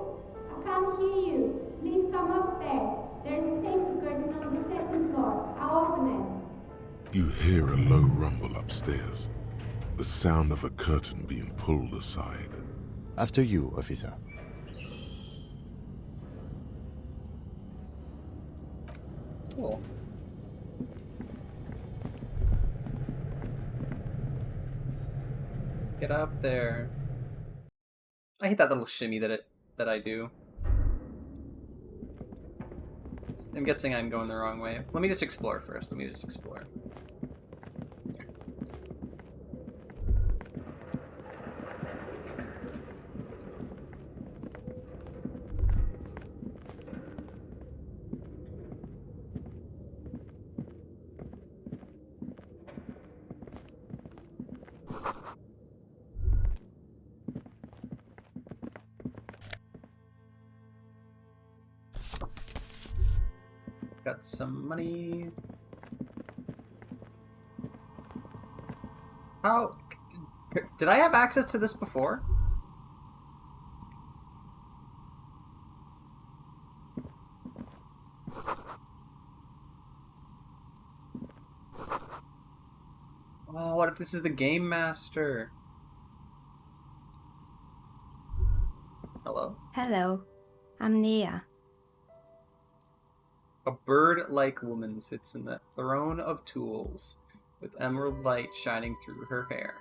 I can't hear you. Please come upstairs. There's a safety curtain on the second floor. I'll open it. You hear a low rumble upstairs. The sound of a curtain being pulled aside. After you, officer. Cool. Get up there. I hate that little shimmy that I do. I'm guessing I'm going the wrong way. Let me just explore first. Let me just explore. Got some money. How... Did I have access to this before? Oh, what if this is the game master? Hello? Hello, I'm Nia. A bird-like woman sits in the throne of tools, with emerald light shining through her hair.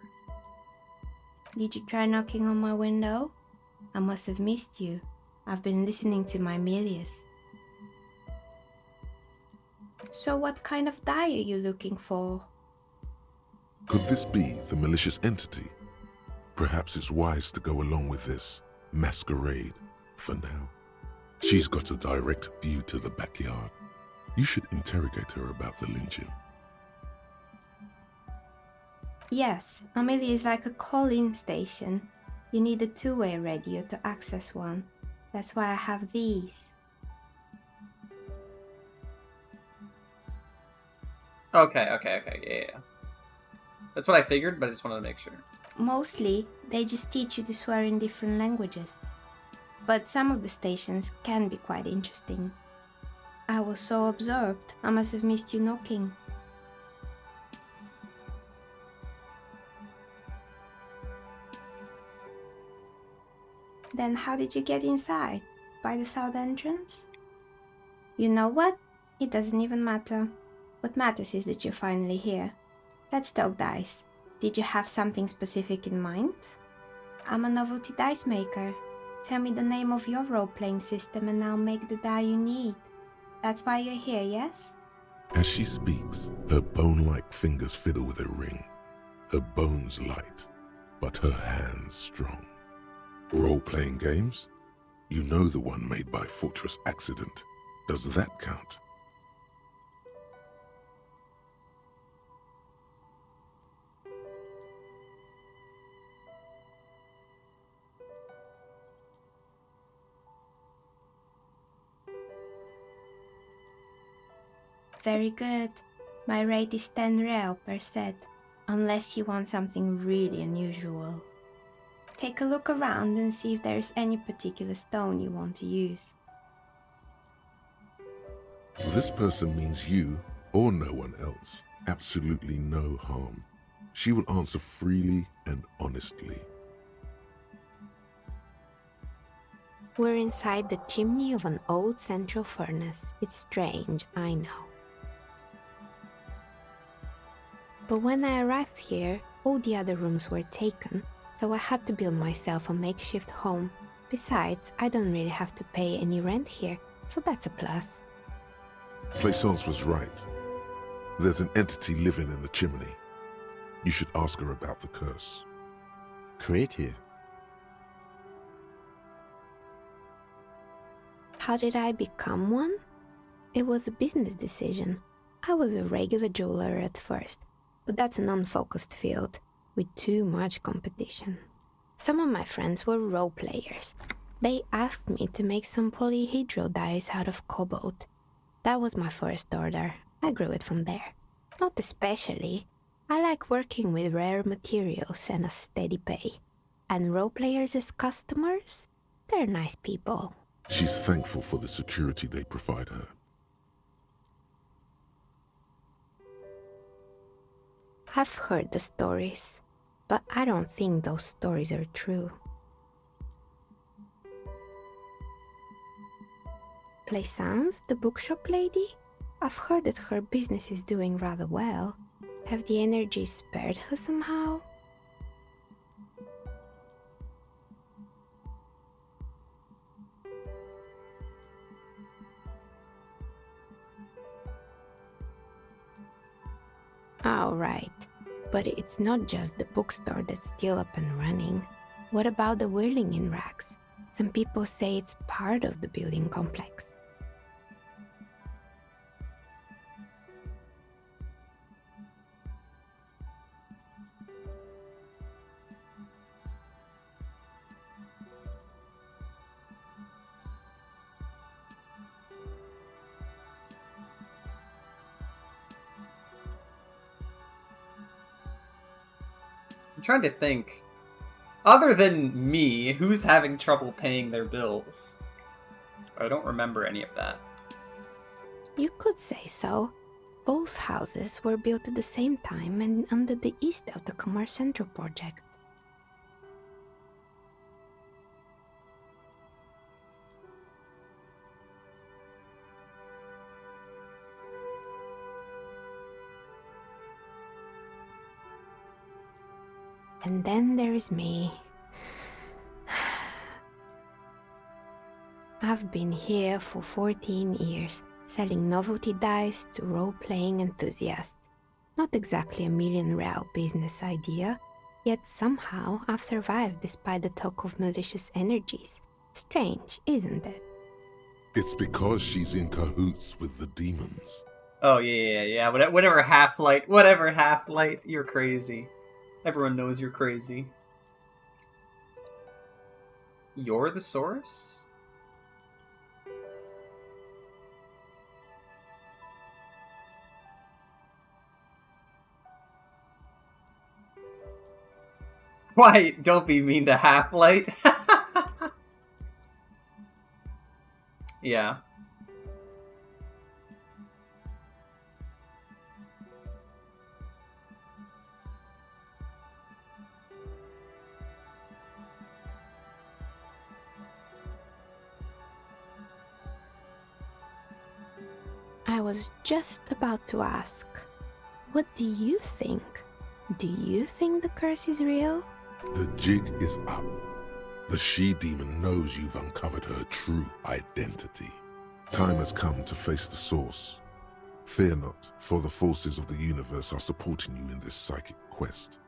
Did you try knocking on my window? I must have missed you. I've been listening to my Milius. So what kind of die are you looking for? Could this be the malicious entity? Perhaps it's wise to go along with this masquerade for now. She's got a direct view to the backyard. You should interrogate her about the lynching. Yes, Amelia is like a call-in station. You need a two-way radio to access one. That's why I have these. Okay, yeah. That's what I figured, but I just wanted to make sure. Mostly, they just teach you to swear in different languages. But some of the stations can be quite interesting. I was so absorbed, I must have missed you knocking. Then how did you get inside? By the south entrance? You know what? It doesn't even matter. What matters is that you're finally here. Let's talk dice. Did you have something specific in mind? I'm a novelty dice maker. Tell me the name of your role-playing system and I'll make the die you need. That's why you're here, yes? As she speaks, her bone-like fingers fiddle with a ring. Her bones light, but her hands strong. Role-playing games? You know the one made by Fortress Accident. Does that count? Very good. My rate is 10 real per set, unless you want something really unusual. Take a look around and see if there's any particular stone you want to use. This person means you, or no one else, absolutely no harm. She will answer freely and honestly. We're inside the chimney of an old central furnace. It's strange, I know. But when I arrived here, all the other rooms were taken, so I had to build myself a makeshift home. Besides, I don't really have to pay any rent here, so that's a plus. Plaisance was right. There's an entity living in the chimney. You should ask her about the curse. Creative. How did I become one? It was a business decision. I was a regular jeweler at first, but that's an unfocused field with too much competition. Some of my friends were role players. They asked me to make some polyhedral dyes out of cobalt. That was my first order. I grew it from there. Not especially. I like working with rare materials and a steady pay. And role players as customers? They're nice people. She's thankful for the security they provide her. I've heard the stories, but I don't think those stories are true. Plaisance, the bookshop lady? I've heard that her business is doing rather well. Have the energies spared her somehow? Oh, right. But it's not just the bookstore that's still up and running. What about the whirling in racks? Some people say it's part of the building complex. I'm trying to think. Other than me, who's having trouble paying their bills? I don't remember any of that. You could say so. Both houses were built at the same time and under the East of the Commerce Central project. And then there is me. I've been here for 14 years, selling novelty dice to role-playing enthusiasts. Not exactly a million-real business idea, yet somehow I've survived despite the talk of malicious energies. Strange, isn't it? It's because she's in cahoots with the demons. Oh, yeah. Whatever Half-Light, you're crazy. Everyone knows you're crazy. You're the source? Why, don't be mean to Half-Light. Yeah. I was just about to ask, what do you think? Do you think the curse is real? The jig is up. The she-demon knows you've uncovered her true identity. Time has come to face the source. Fear not, for the forces of the universe are supporting you in this psychic quest.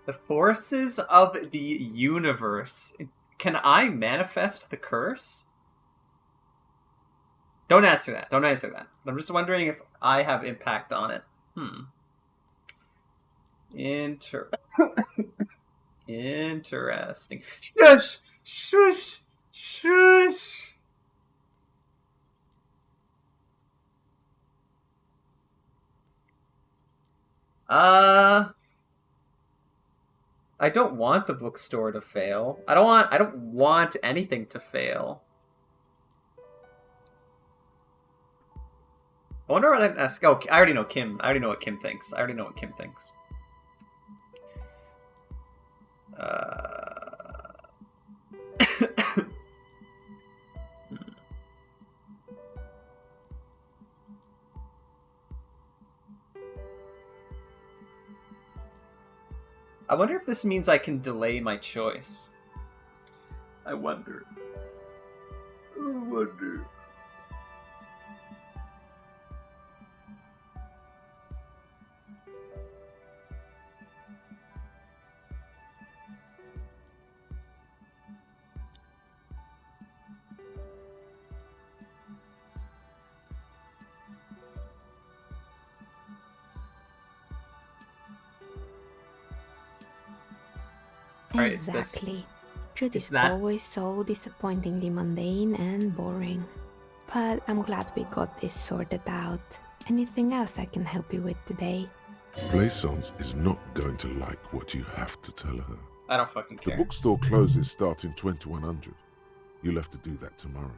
The forces of the universe. Can I manifest the curse? Don't answer that. I'm just wondering if I have impact on it. Interesting. Shush. I don't want the bookstore to fail. I don't want anything to fail. I wonder what I'd ask. Oh, I already know Kim. I already know what Kim thinks. I wonder if this means I can delay my choice. I wonder. Right, it's this. Exactly. Truth It's is that. always so disappointingly mundane and boring. But I'm glad we got this sorted out. Anything else I can help you with today? Blaisance is not going to like what you have to tell her. I don't fucking The care. bookstore closes starting 2100. You'll have to do that tomorrow.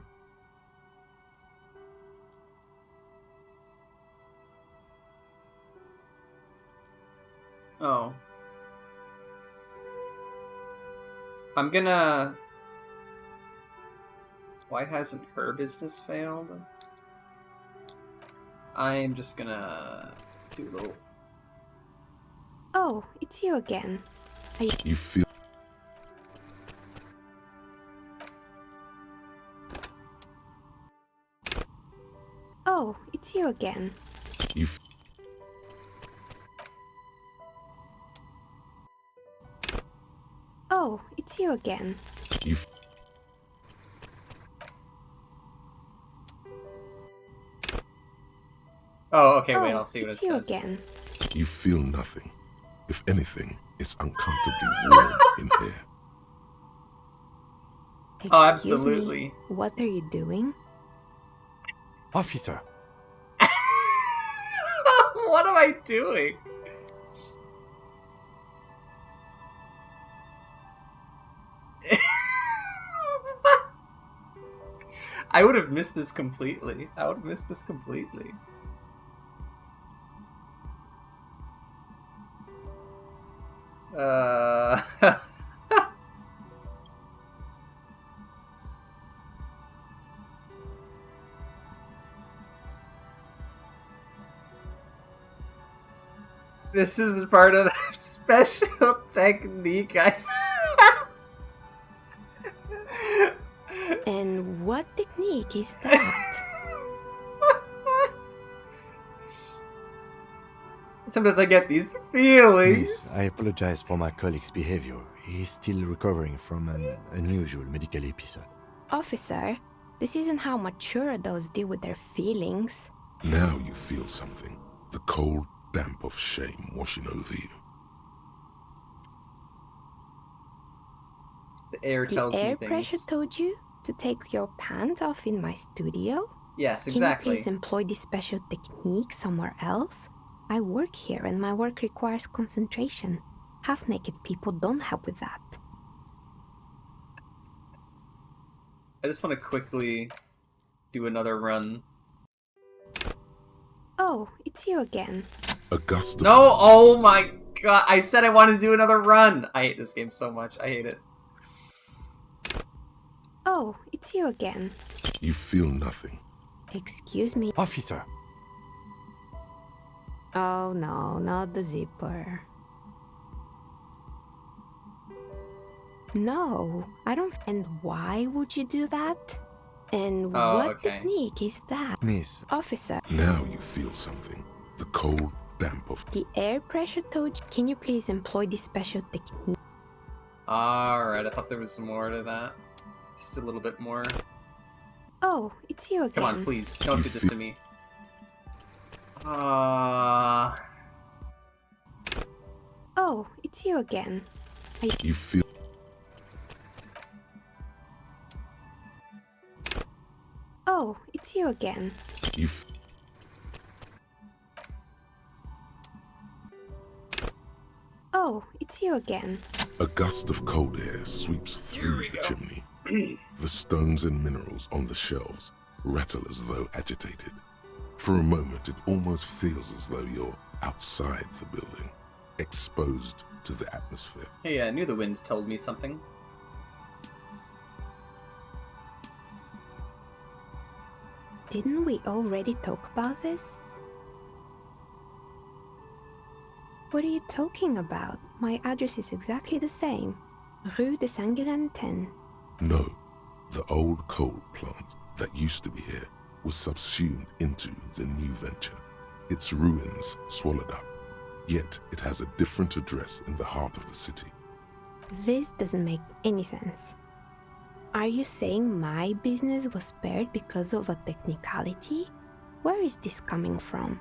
Oh. I'm gonna... Why hasn't her business failed? I'm just gonna do a little... Oh, it's you again. You feel Oh, it's you again. you f- Oh, it's you again. you f- Oh, okay, wait, Oh, I'll see what it it's you says. again. you feel nothing. If anything, it's uncomfortably warm in here. Oh, Excuse absolutely. Me, what are you doing? Officer! What am I doing? I would have missed this completely. I would have missed this completely. This is part of that special technique I And what technique is that? Sometimes I get these feelings. Miss, I apologize for my colleague's behavior. He's still recovering from an unusual medical episode. Officer, this isn't how mature adults deal with their feelings. Now you feel something. The cold damp of shame washing over you. The air tells The air me things. pressure told you to take your pants off in my studio? Yes, Can exactly. you please employ this special technique somewhere else? I work here and my work requires concentration. Half-naked people don't help with that. I just want to quickly do another run. Oh, it's you again. A gust of No! Oh my god! I said I wanted to do another run! I hate this game so much. I hate it. Oh, it's you again. you feel nothing. Excuse me. Officer! Oh no, not the zipper. No, I don't. And why would you do that? And Oh, what okay. technique is that? Miss, Officer, Now you feel something. The cold damp of the air pressure told you. Can you please employ this special technique? Alright, I thought there was more to that. Just a little bit more. Oh, it's you again. Come on, please. Don't You do this feel- to me. Oh, it's you again. you feel Oh, it's you again. you f- Oh, it's you again. a gust of cold air sweeps through the chimney. The stones and minerals on the shelves rattle as though agitated. For a moment, it almost feels as though you're outside the building, exposed to the atmosphere. Hey, I knew the wind told me something. Didn't we already talk about this? What are you talking about? My address is exactly the same. Rue de Saint-Guilain 10. No, the old coal plant that used to be here was subsumed into the new venture. Its ruins swallowed up. Yet it has a different address in the heart of the city. This doesn't make any sense. Are you saying my business was spared because of a technicality? Where is this coming from?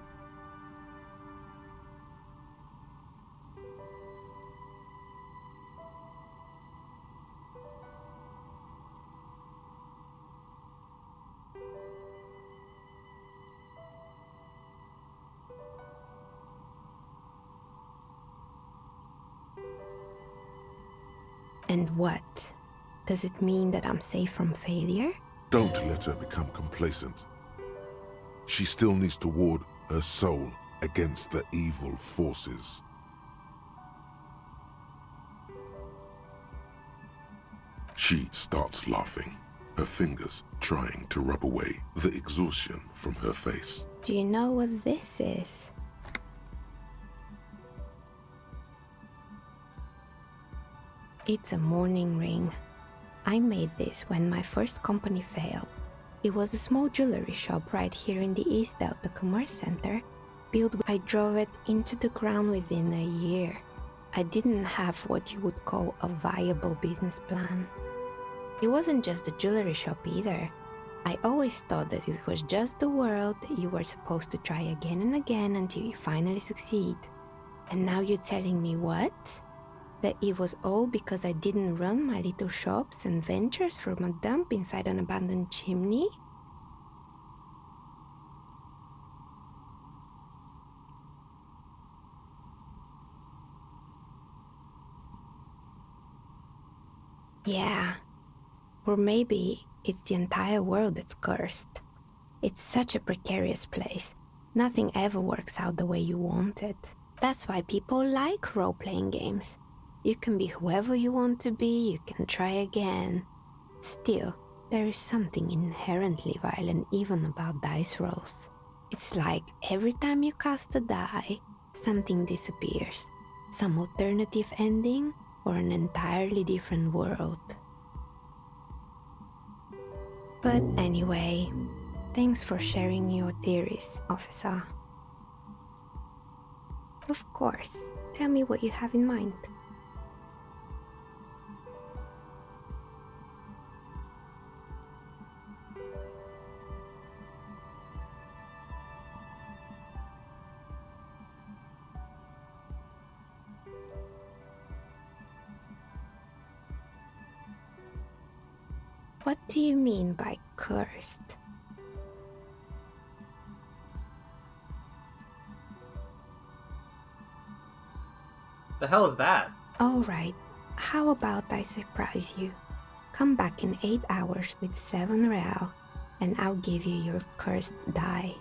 And what? Does it mean that I'm safe from failure? Don't let her become complacent. She still needs to ward her soul against the evil forces. She starts laughing, her fingers trying to rub away the exhaustion from her face. Do you know what this is? It's a mourning ring. I made this when my first company failed. It was a small jewelry shop right here in the East Delta Commerce Center. I drove it into the ground within a year. I didn't have what you would call a viable business plan. It wasn't just a jewelry shop either. I always thought that it was just the world that you were supposed to try again and again until you finally succeed. And now you're telling me what? That it was all because I didn't run my little shops and ventures from a dump inside an abandoned chimney? Yeah. Or maybe it's the entire world that's cursed. It's such a precarious place. Nothing ever works out the way you want it. That's why people like role-playing games. You can be whoever you want to be, you can try again. Still, there is something inherently violent even about dice rolls. It's like every time you cast a die, something disappears. Some alternative ending or an entirely different world. But anyway, thanks for sharing your theories, officer. Of course, tell me what you have in mind. What do you mean by cursed? The hell is that? Alright, how about I surprise you? Come back in 8 hours with 7 real, and I'll give you your cursed die.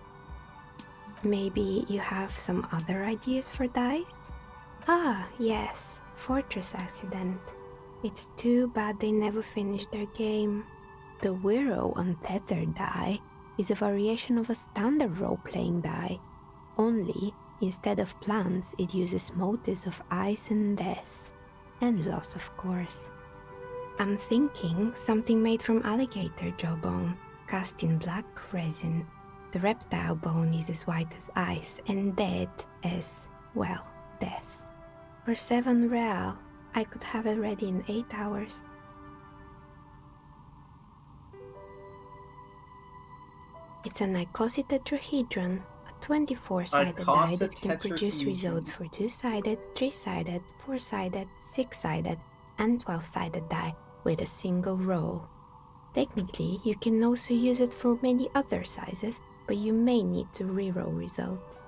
Maybe you have some other ideas for dice? Ah, yes, Fortress Accident. It's too bad they never finished their game. The Wiro Untethered die is a variation of a standard role-playing die, only instead of plants it uses motifs of ice and death, and loss of course. I'm thinking something made from alligator jawbone, cast in black resin. The reptile bone is as white as ice and dead as, well, death. For 7 real, I could have it ready in 8 hours. It's an icositetrahedron, a 24-sided die that can produce results for 2-sided, 3-sided, 4-sided, 6-sided, and 12-sided die with a single roll. Technically, you can also use it for many other sizes, but you may need to reroll results.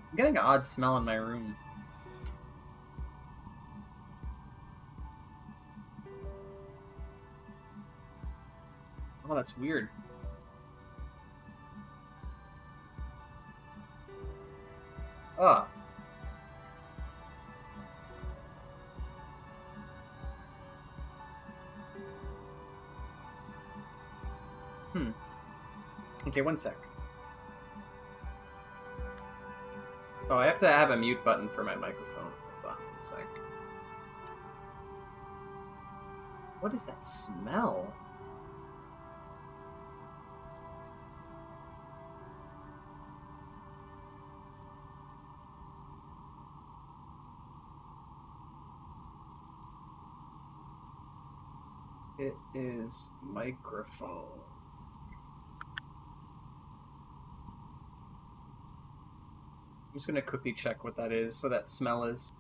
I'm getting an odd smell in my room. Oh, that's weird. Oh. Okay, one sec. Oh, I have to have a mute button for my microphone. Hold on one sec. What is that smell? It is microphone. I'm just gonna quickly check what that is, what that smell is.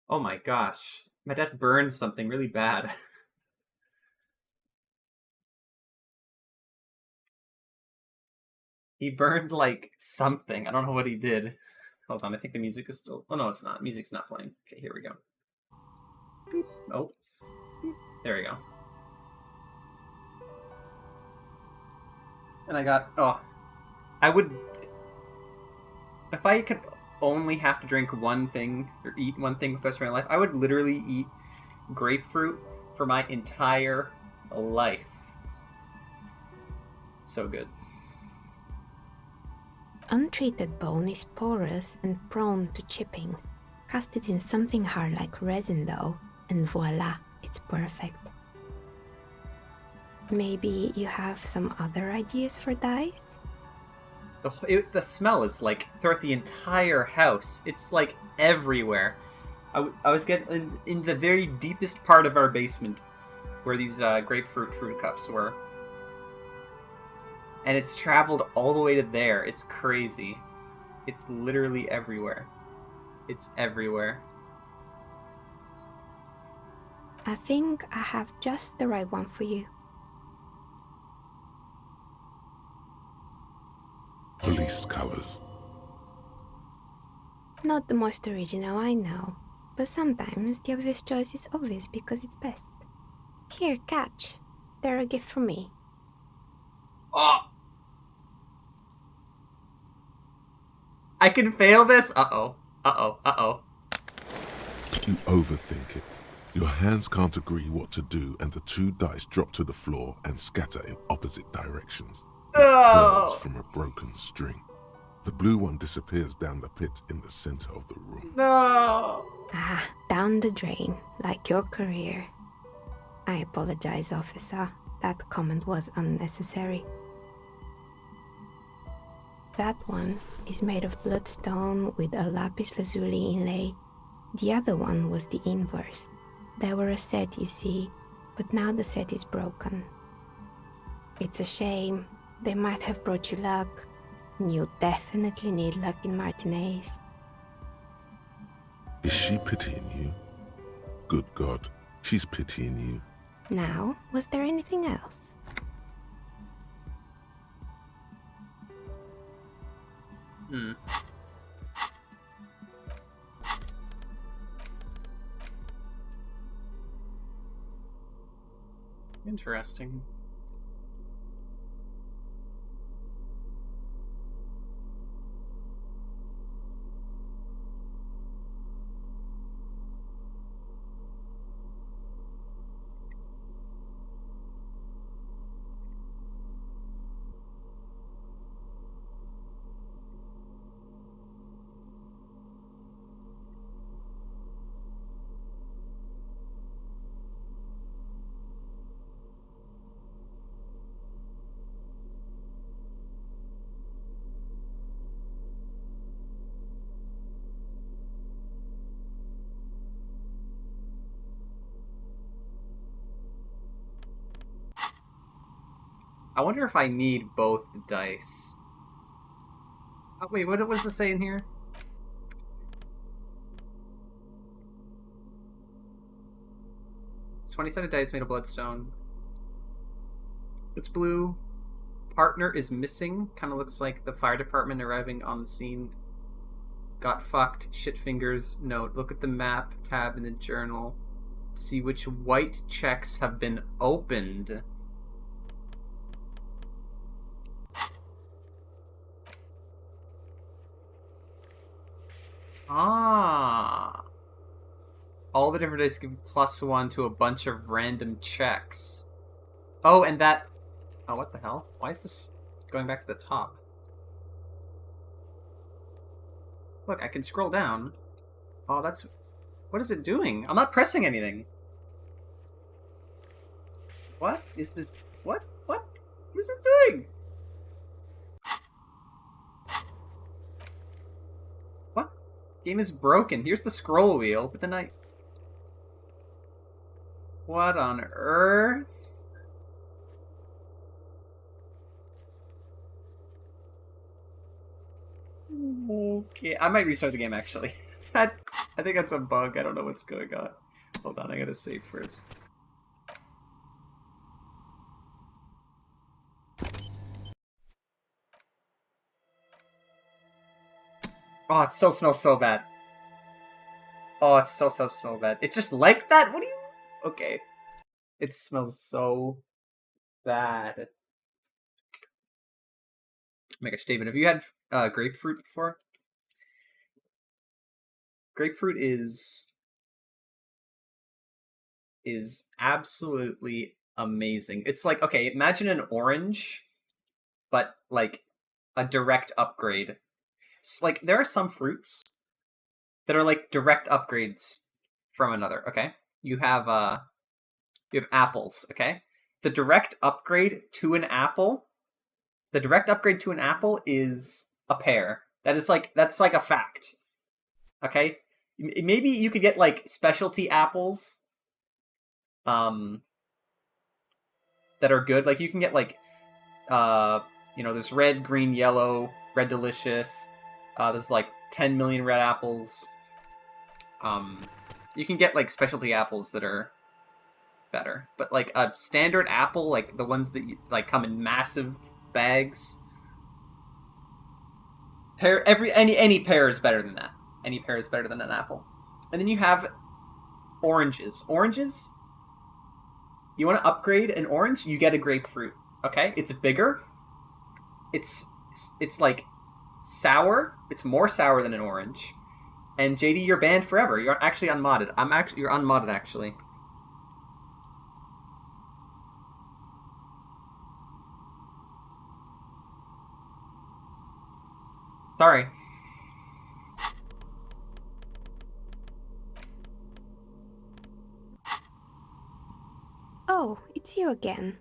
Oh my gosh. My dad burned something really bad. He burned, like, something. I don't know what he did. Hold on, I think the music is still... Oh, no, it's not. Music's not playing. Okay, here we go. Beep. Oh. Beep. There we go. And I got... Oh. I would... If I could only have to drink one thing, or eat one thing for the rest of my life, I would literally eat grapefruit for my entire life. So good. Untreated bone is porous and prone to chipping. Cast it in something hard like resin though, and voila, it's perfect. Maybe you have some other ideas for dyes? The smell is like throughout the entire house. It's like everywhere. I was getting in the very deepest part of our basement where these grapefruit fruit cups were. And it's traveled all the way to there. It's crazy. It's literally everywhere. It's everywhere. I think I have just the right one for you. Police colors. Not the most original, I know. But sometimes the obvious choice is obvious because it's best. Here, catch. They're a gift from me. Oh! I can fail this? Uh-oh. Uh-oh. Uh-oh. You overthink it. Your hands can't agree what to do, and the two dice drop to the floor and scatter in opposite directions. Like pearls from a broken string. The blue one disappears down the pit in the center of the room. No! Ah, down the drain, like your career. I apologize, officer. That comment was unnecessary. That one is made of bloodstone with a lapis lazuli inlay. The other one was the inverse. They were a set, you see, but now the set is broken. It's a shame. They might have brought you luck. You definitely need luck in Martinez. Is she pitying you? Good God, she's pitying you. Now, was there anything else? Hmm. Interesting. I wonder if I need both dice. Oh, wait, what was it saying here? It's 20-sided dice made of bloodstone. It's blue. Partner is missing. Kind of looks like the fire department arriving on the scene. Got fucked. Shit fingers. Note. Look at the map tab in the journal. See which white checks have been opened. Ah. All the different dice give +1 to a bunch of random checks. Oh, and that... Oh, what the hell? Why is this going back to the top? Look, I can scroll down. Oh, that's... What is it doing? I'm not pressing anything. What is this? What? What? What is it doing? What? Game is broken. Here's the scroll wheel, but then I... What on earth? Okay, I might restart the game actually. I think that's a bug. I don't know what's going on. Hold on, I gotta save first. Oh, it still smells so bad. Oh, it still smells so bad. It's just like that? What do you... Okay. It smells so bad. Oh my gosh, David, have you had grapefruit before? Grapefruit is absolutely amazing. It's like, okay, imagine an orange, but like a direct upgrade. So, like, there are some fruits that are like direct upgrades from another, okay? You have apples, okay? The direct upgrade to an apple is a pear. That's like a fact. Okay? Maybe you could get like specialty apples that are good. Like you can get like there's red, green, yellow, red delicious. There's like 10 million red apples. You can get like specialty apples that are better, but like a standard apple, like the ones that like come in massive bags, any pear is better than that. Any pear is better than an apple. And then you have oranges. You want to upgrade an orange, you get a grapefruit. Okay, it's bigger. It's like sour. It's more sour than an orange. And JD, you're banned forever. You're actually unmodded. You're unmodded actually. Sorry. Oh, it's you again.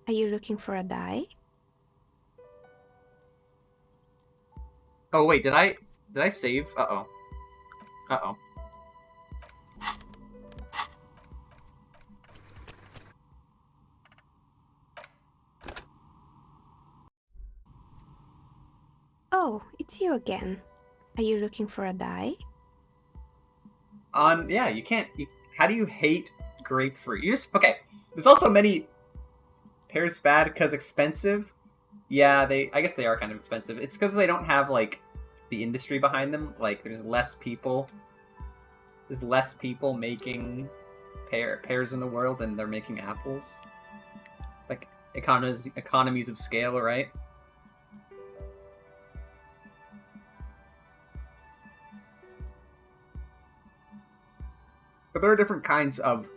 Are you looking for a die? Oh wait, did I save? Uh-oh. Uh-oh. Oh, it's you again. Are you looking for a dye? Yeah, you can't. How do you hate grapefruit? Okay. There's also many pears bad because expensive. Yeah, I guess they are kind of expensive. It's because they don't have like the industry behind them. Like there's less people. There's less people making pears in the world than they're making apples. Like economies of scale, right? But there are different kinds of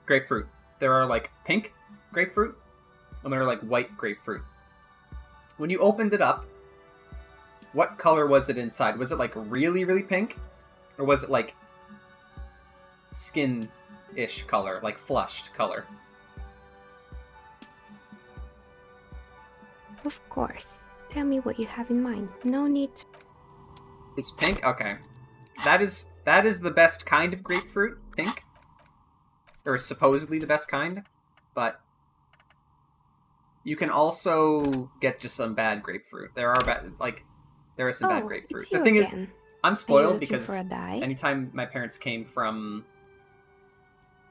grapefruit. There are like pink grapefruit, and there are like white grapefruit. When you opened it up, what color was it inside? Was it like really, really pink? Or was it like skin-ish color, like flushed color? Of course. Tell me what you have in mind. No need to... It's pink? Okay. That is the best kind of grapefruit, pink. Or supposedly the best kind. But you can also get just some bad grapefruit. There are some bad grapefruit. The thing is, I'm spoiled because anytime my parents came from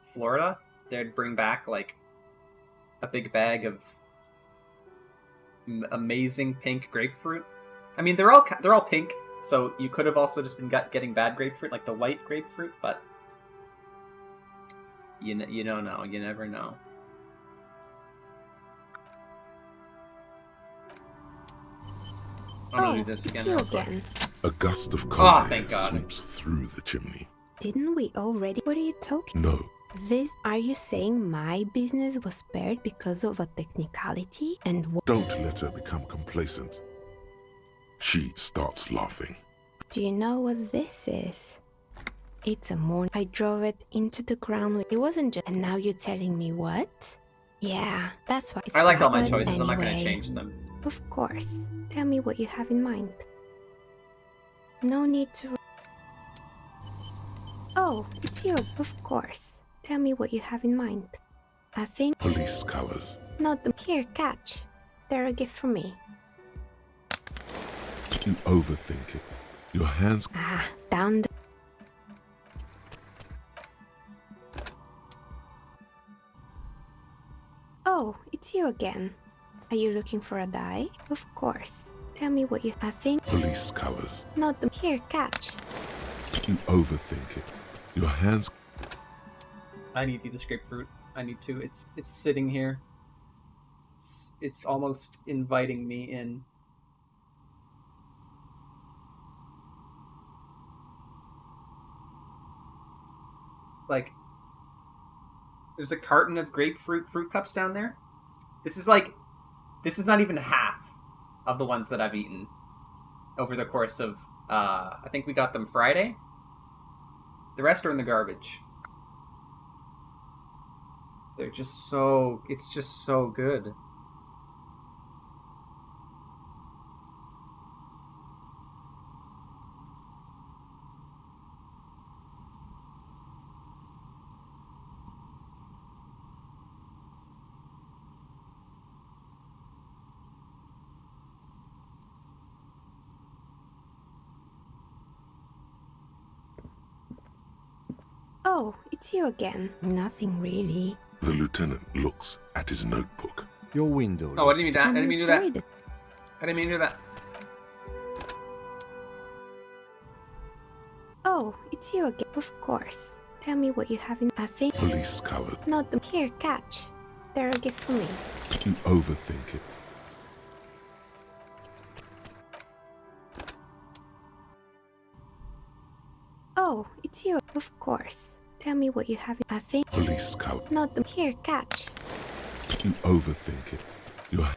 Florida, they'd bring back like a big bag of amazing pink grapefruit. I mean, they're all pink, so you could have also just been getting bad grapefruit, like the white grapefruit, but you don't know. You never know. I'm gonna do this again real quick. A gust of cold air thank God. sweeps through the chimney. Didn't we already? What are you talking? No. Are you saying my business was spared because of a technicality? And what? Don't let her become complacent. She starts laughing. Do you know what this is? It's a morning. I drove it into the ground. It wasn't just... And now you're telling me what? Yeah, that's why. I like all my choices. I'm not gonna change them. Of course. Tell me what you have in mind. No need to... Oh, it's you. Of course. Tell me what you have in mind. I think... Police colors. Not the... Here, catch. They're a gift from me. You overthink it. Your hands... Down the... Oh, it's you again. Are you looking for a dye? Of course. Tell me what you... I think... Police colors. Not the... Here, catch. You overthink it. Your hands... I need to eat this grapefruit. I need to. It's sitting here. It's almost inviting me in. Like, there's a carton of grapefruit fruit cups down there. This is not even half of the ones that I've eaten over the course of, I think we got them Friday. The rest are in the garbage. They're just so... It's just so good. Oh, it's you again. Nothing really. The lieutenant looks at his notebook. Your window. Oh, I didn't mean that. I didn't mean to do that. Sorry that... I didn't mean to do that. Oh, it's you again. Of course. Tell me what you have in... I think... Police colored. Not the... Here, catch. They're a gift for me. You overthink it. Oh, it's you. Of course. Tell me what you have in... I think... Police colored. Not the... Here, catch. You overthink it. Your...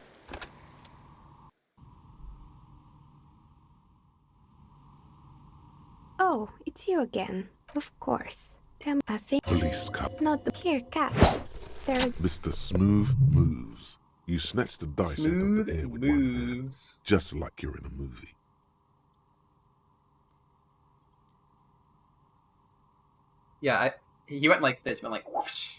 Oh, it's you again. Of course. Tell me... I think... Police colored. Not the... Here, catch. They're... Mr. Smooth moves. You snatch the dice out of the air with one hand, moves. just like you're in a movie. Yeah, he went like this, went like whoosh,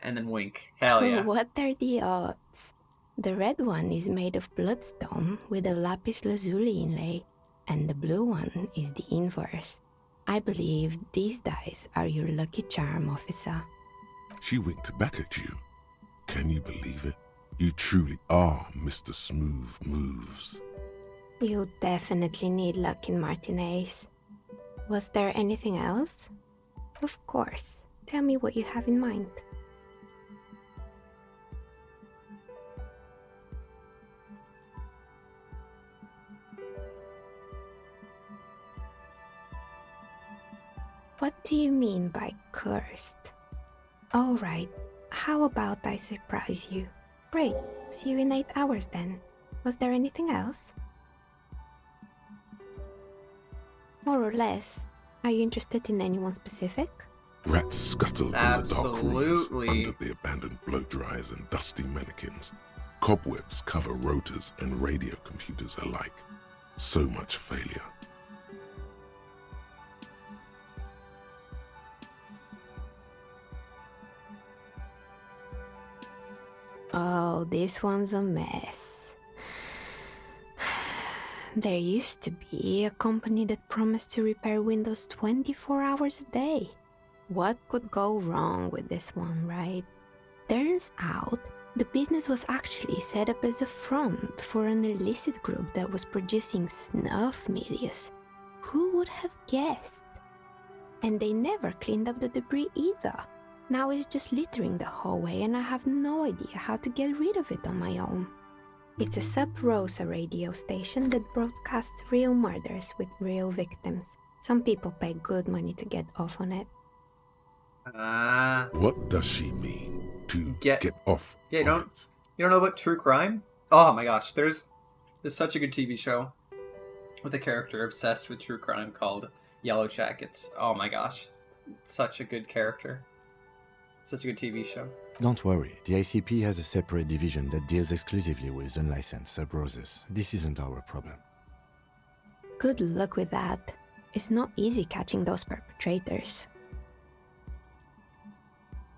and then wink. Hell yeah! What are the odds? The red one is made of bloodstone with a lapis lazuli inlay, and the blue one is the inverse. I believe these dice are your lucky charm, officer. She winked back at you. Can you believe it? You truly are Mr. Smooth Moves. You definitely need luck in Martinez. Was there anything else? Of course. Tell me what you have in mind. What do you mean by cursed? All right, how about I surprise you? Great, see you in 8 hours then. Was there anything else? More or less. Are you interested in anyone specific? Rats scuttle in the dark rooms Absolutely. under the abandoned blow dryers and dusty mannequins. Cobwebs cover rotors and radio computers alike. So much failure. Oh, this one's a mess. There used to be a company that promised to repair Windows 24 hours a day. What could go wrong with this one, right? Turns out, the business was actually set up as a front for an illicit group that was producing snuff medias. Who would have guessed? And they never cleaned up the debris either. Now it's just littering the hallway and I have no idea how to get rid of it on my own. It's a Sub Rosa radio station that broadcasts real murders with real victims. Some people pay good money to get off on it. What does she mean to get off Yeah, on it? you don't know about true crime? Oh my gosh, there's such a good TV show with a character obsessed with true crime called Yellow Jackets. Oh my gosh, it's such a good character. Such a good TV show. Don't worry, the ICP has a separate division that deals exclusively with unlicensed sub-roses. This isn't our problem. Good luck with that. It's not easy catching those perpetrators.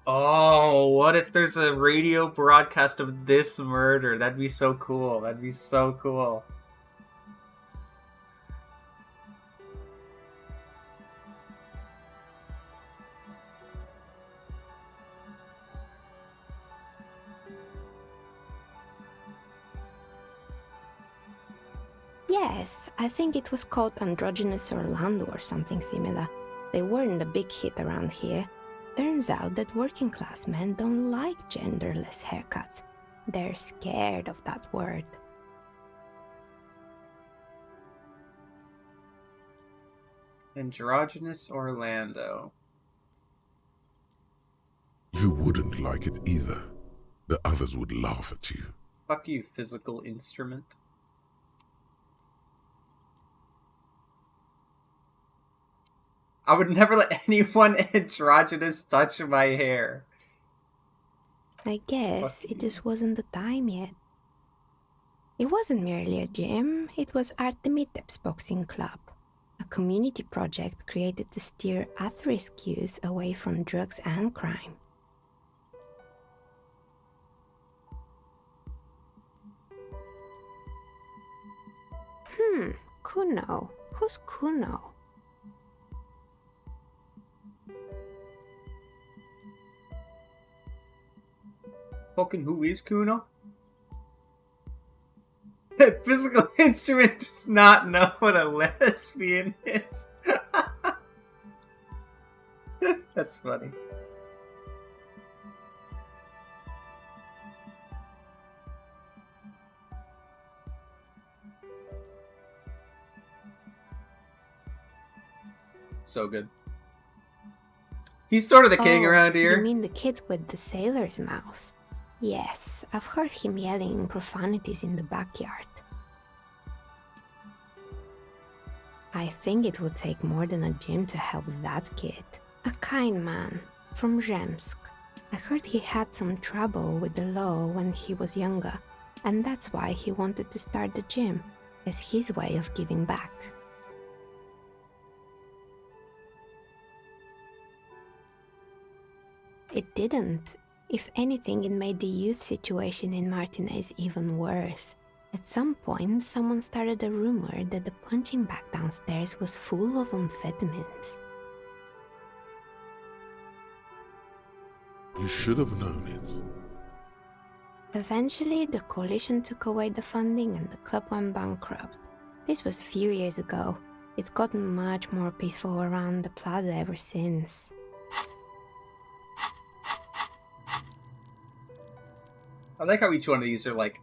Oh, what if there's a radio broadcast of this murder? That'd be so cool. That'd be so cool. Yes, I think it was called Androgynous Orlando or something similar. They weren't a big hit around here. Turns out that working class men don't like genderless haircuts. They're scared of that word. Androgynous Orlando. You wouldn't like it either. The others would laugh at you. Fuck you, physical instrument. I would never let anyone androgynous touch my hair. I guess it just wasn't the time yet. It wasn't merely a gym, it was Artemiteps Boxing Club, a community project created to steer at-risk youth away from drugs and crime. Kuno. Who's Kuno? Fucking who is Kuno? Physical instrument does not know what a lesbian is. That's funny. So good. He's sort of the king around here. You mean the kid with the sailor's mouth? Yes, I've heard him yelling profanities in the backyard. I think it would take more than a gym to help that kid. A kind man from Zemsk. I heard he had some trouble with the law when he was younger, and that's why he wanted to start the gym, as his way of giving back. It didn't. If anything, it made the youth situation in Martinez even worse. At some point, someone started a rumor that the punching bag downstairs was full of amphetamines. You should have known it. Eventually, the coalition took away the funding and the club went bankrupt. This was a few years ago. It's gotten much more peaceful around the plaza ever since. I like how each one of these are like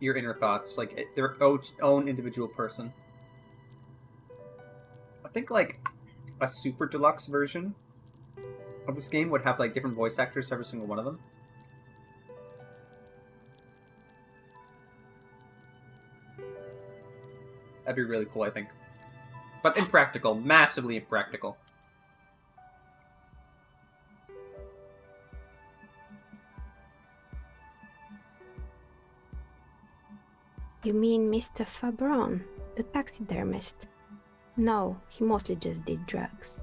your inner thoughts, like their own individual person. I think like a super deluxe version of this game would have like different voice actors for every single one of them. That'd be really cool, I think. But impractical. Massively impractical. You mean Mr. Fabron, the taxidermist? No, he mostly just did drugs.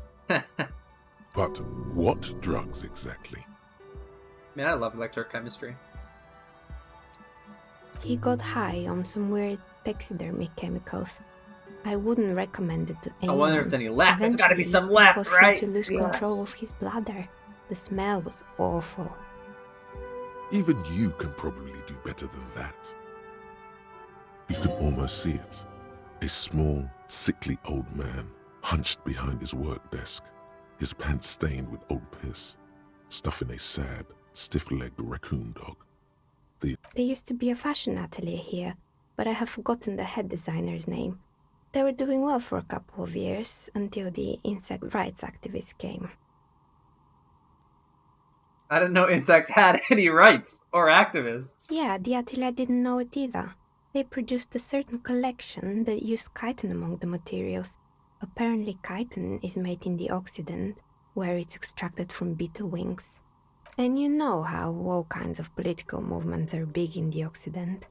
But what drugs exactly? Man, I love electrochemistry. He got high on some weird taxidermy chemicals. I wouldn't recommend it to anyone. I wonder if there's any left. There's gotta be some Eventually, left, it caused right? him to lose Yes. control of his bladder. The smell was awful. Even you can probably do better than that. You can almost see it. A small, sickly old man, hunched behind his work desk, his pants stained with old piss, stuffing a sad, stiff-legged raccoon dog. There used to be a fashion atelier here, but I have forgotten the head designer's name. They were doing well for a couple of years, until the insect rights activists came. I didn't know insects had any rights or activists. Yeah, the atelier didn't know it either. They produced a certain collection that used chitin among the materials. Apparently chitin is made in the Occident, where it's extracted from beetle wings. And you know how all kinds of political movements are big in the Occident.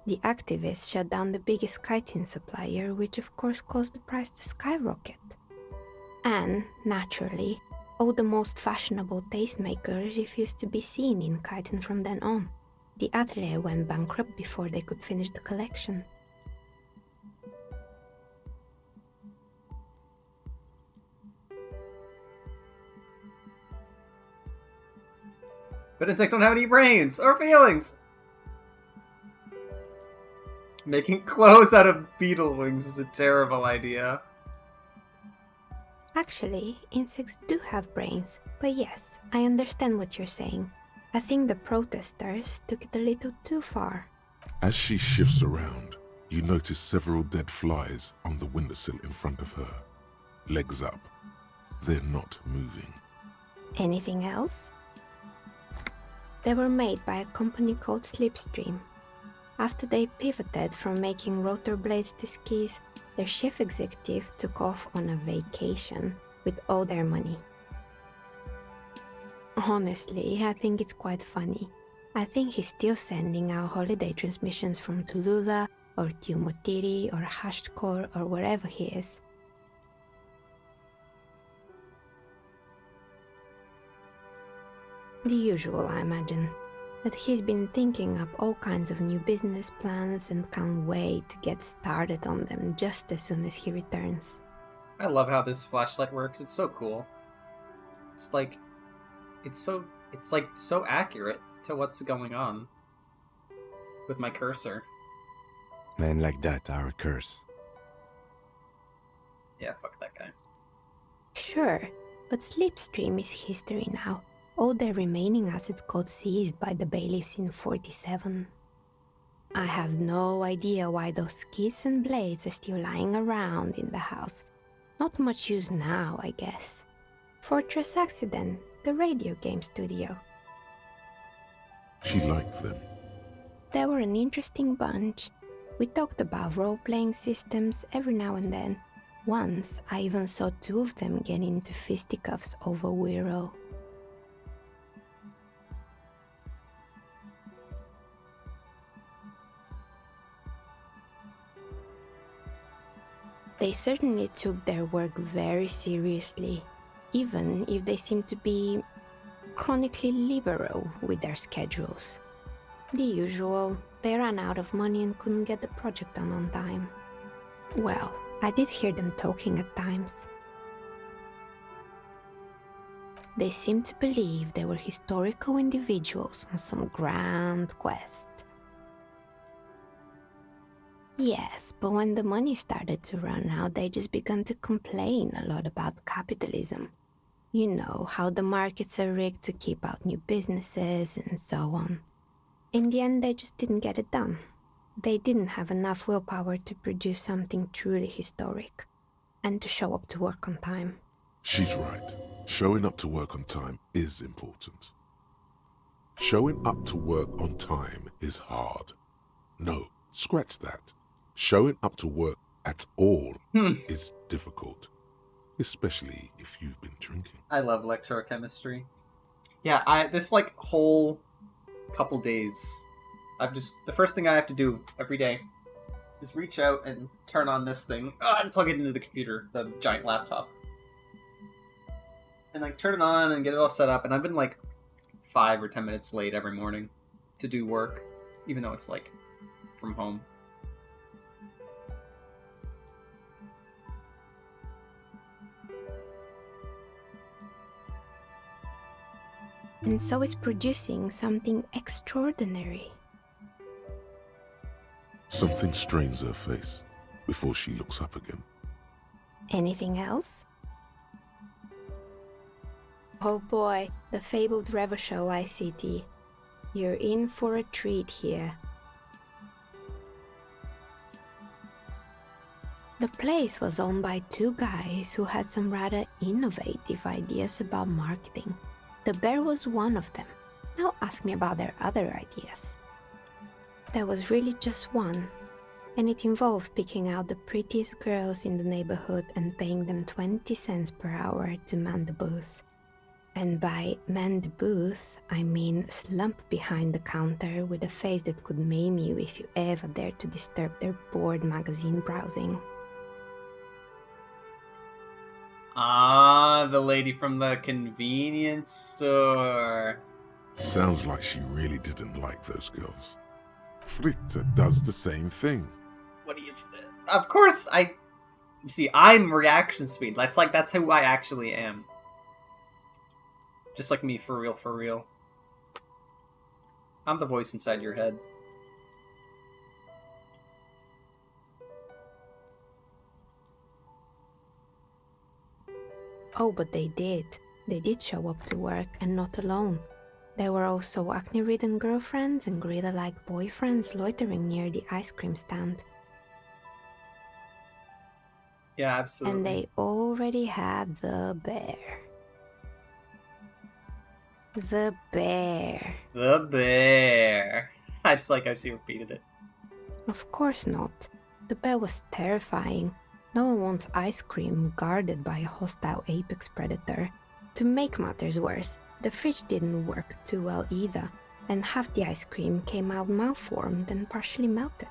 The activists shut down the biggest chitin supplier, which of course caused the price to skyrocket. And, naturally, all the most fashionable tastemakers refused to be seen in chitin from then on. The atelier went bankrupt before they could finish the collection. But insects don't have any brains or feelings. Making clothes out of beetle wings is a terrible idea. Actually, insects do have brains, but yes, I understand what you're saying. I think the protesters took it a little too far. As she shifts around, you notice several dead flies on the windowsill in front of her. Legs up. They're not moving. Anything else? They were made by a company called Slipstream. After they pivoted from making rotor blades to skis, their chief executive took off on a vacation with all their money. Honestly, I think it's quite funny. I think he's still sending out holiday transmissions from Tulula or Tiumotiri or Hashtkor or wherever he is. The usual, I imagine. That he's been thinking up all kinds of new business plans and can't wait to get started on them just as soon as he returns. I love how this flashlight works. It's so cool. It's like so accurate to what's going on with my cursor. Men like that are a curse. Yeah, fuck that guy. Sure, but Slipstream is history now. All their remaining assets got seized by the bailiffs in 47. I have no idea why those skis and blades are still lying around in the house. Not much use now, I guess. Fortress Accident, the radio game studio. She liked them. They were an interesting bunch. We talked about role-playing systems every now and then. Once, I even saw two of them get into fisticuffs over Wirral. They certainly took their work very seriously, even if they seemed to be chronically liberal with their schedules. The usual, they ran out of money and couldn't get the project done on time. Well, I did hear them talking at times. They seemed to believe they were historical individuals on some grand quest. Yes, but when the money started to run out, they just began to complain a lot about capitalism. You know, how the markets are rigged to keep out new businesses and so on. In the end, they just didn't get it done. They didn't have enough willpower to produce something truly historic, and to show up to work on time. She's right. Showing up to work on time is important. Showing up to work on time is hard. No, scratch that. Showing up to work at all is difficult, especially if you've been drinking. I love electrochemistry. Yeah, this like whole couple days, the first thing I have to do every day is reach out and turn on this thing and plug it into the computer, the giant laptop. And like turn it on and get it all set up, and I've been like 5 or 10 minutes late every morning to do work, even though it's like from home. And so is producing something extraordinary. Something strains her face before she looks up again. Anything else? Oh boy, the fabled Revachol ICT. You're in for a treat here. The place was owned by 2 guys who had some rather innovative ideas about marketing. The bear was one of them. Now ask me about their other ideas. There was really just one, and it involved picking out the prettiest girls in the neighborhood and paying them 20 cents per hour to man the booth. And by man the booth, I mean slump behind the counter with a face that could maim you if you ever dared to disturb their bored magazine browsing. Ah, the lady from the convenience store. Sounds like she really didn't like those girls. Fritta does the same thing. What do you... Of course, I'm reaction speed. That's who I actually am. Just like me, for real, for real. I'm the voice inside your head. Oh, but they did. They did show up to work, and not alone. There were also acne-ridden girlfriends and gorilla-like boyfriends loitering near the ice cream stand. Yeah, absolutely. And they already had the bear. The bear. The bear. I just like how she repeated it. Of course not. The bear was terrifying. No one wants ice cream guarded by a hostile apex predator. To make matters worse, the fridge didn't work too well either, and half the ice cream came out malformed and partially melted.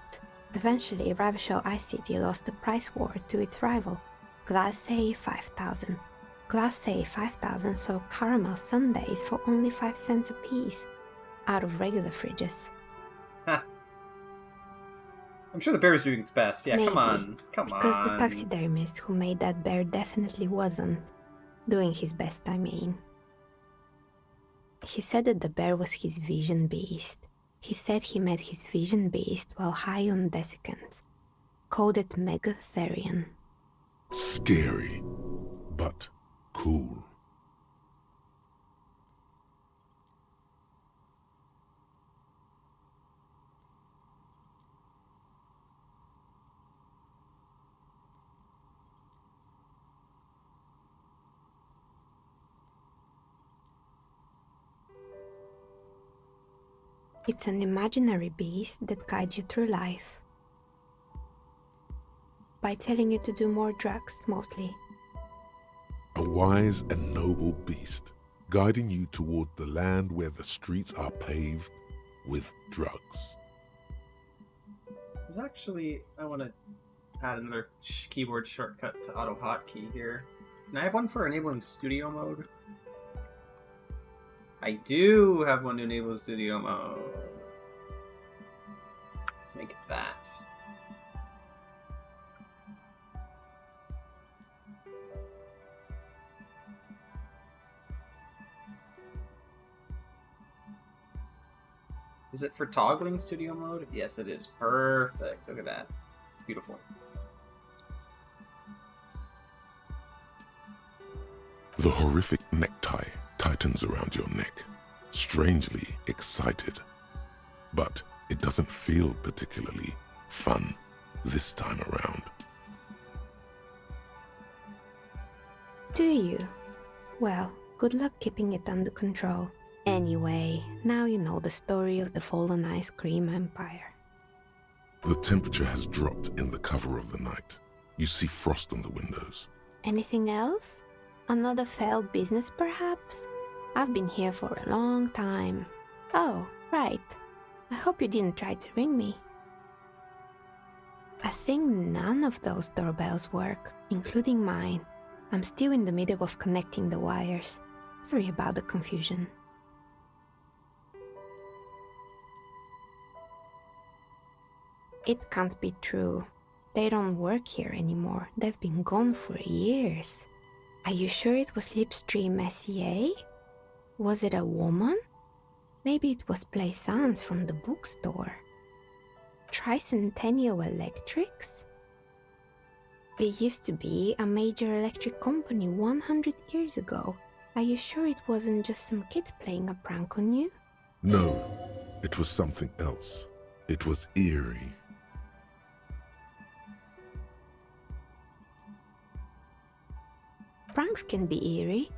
Eventually, Revachol ICT lost the price war to its rival, Glacé 5000. Glacé 5000 sold caramel sundaes for only 5 cents a piece, out of regular fridges. Huh. I'm sure the bear was doing its best. Yeah, Maybe, come on. because the taxidermist who made that bear definitely wasn't. Doing his best, I mean. He said that the bear was his vision beast. He said he met his vision beast while high on desiccants. Called it Megatherion. Scary, but cool. It's an imaginary beast that guides you through life. By telling you to do more drugs, mostly. A wise and noble beast, guiding you toward the land where the streets are paved with drugs. There's actually... I want to add another keyboard shortcut to auto hotkey here. And I have one for enabling studio mode. I do have one to enable studio mode. Let's make it that. Is it for toggling studio mode? Yes, it is. Perfect. Look at that. Beautiful. The horrific necktie tightens around your neck, strangely excited. But it doesn't feel particularly fun this time around. Do you? Well, good luck keeping it under control. Anyway, now you know the story of the fallen ice cream empire. The temperature has dropped in the cover of the night. You see frost on the windows. Anything else? Another failed business, perhaps? I've been here for a long time. Oh, right. I hope you didn't try to ring me. I think none of those doorbells work, including mine. I'm still in the middle of connecting the wires. Sorry about the confusion. It can't be true. They don't work here anymore. They've been gone for years. Are you sure it was Slipstream SEA? Was it a woman? Maybe it was Plaisance from the bookstore. Tricentennial Electrics? It used to be a major electric company 100 years ago. Are you sure it wasn't just some kids playing a prank on you? No, it was something else. It was eerie. Pranks can be eerie.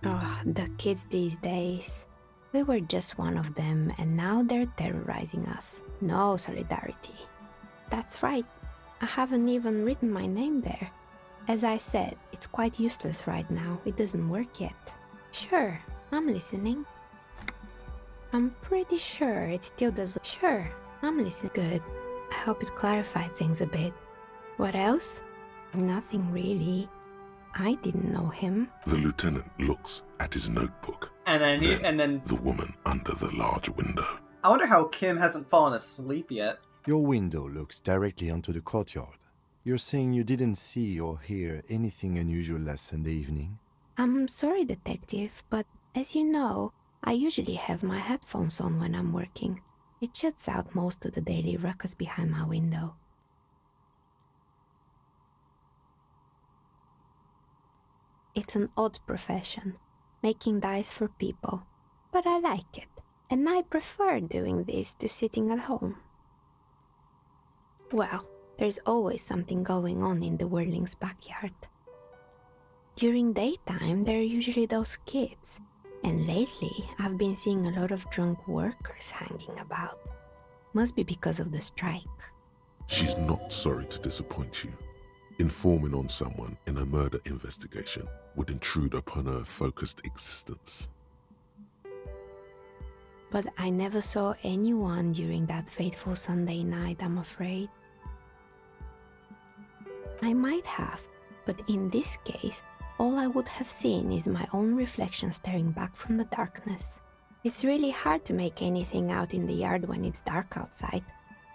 Oh, the kids these days. We were just one of them, and now they're terrorizing us. No solidarity. That's right. I haven't even written my name there. As I said, it's quite useless right now. It doesn't work yet. Sure, I'm listening. I'm pretty sure it still does. Sure, I'm listening. Good. I hope it clarified things a bit. What else? Nothing really. I didn't know him. The lieutenant looks at his notebook. And then The woman under the large window. I wonder how Kim hasn't fallen asleep yet. Your window looks directly onto the courtyard. You're saying you didn't see or hear anything unusual last Sunday evening? I'm sorry, detective, but as you know, I usually have my headphones on when I'm working. It shuts out most of the daily ruckus behind my window. It's an odd profession, making dice for people, but I like it, and I prefer doing this to sitting at home. Well, there's always something going on in the Whirling's backyard. During daytime, there are usually those kids, and lately I've been seeing a lot of drunk workers hanging about. Must be because of the strike. She's not sorry to disappoint you. Informing on someone in a murder investigation would intrude upon her focused existence. But I never saw anyone during that fateful Sunday night, I'm afraid. I might have, but in this case, all I would have seen is my own reflection staring back from the darkness. It's really hard to make anything out in the yard when it's dark outside.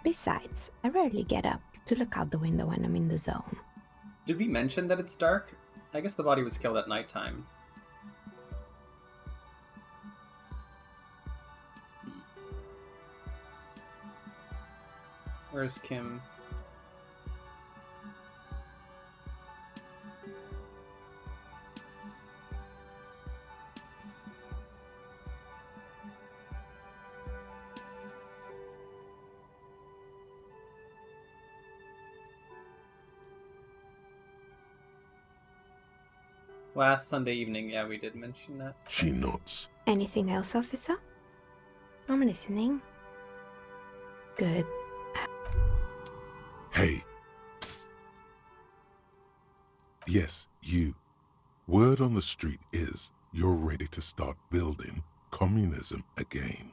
Besides, I rarely get up to look out the window when I'm in the zone. Did we mention that it's dark? I guess the body was killed at nighttime. Where's Kim? Last Sunday evening, yeah, we did mention that. She nods. Anything else, officer? I'm listening. Good. Hey. Psst. Yes, you. Word on the street is you're ready to start building communism again.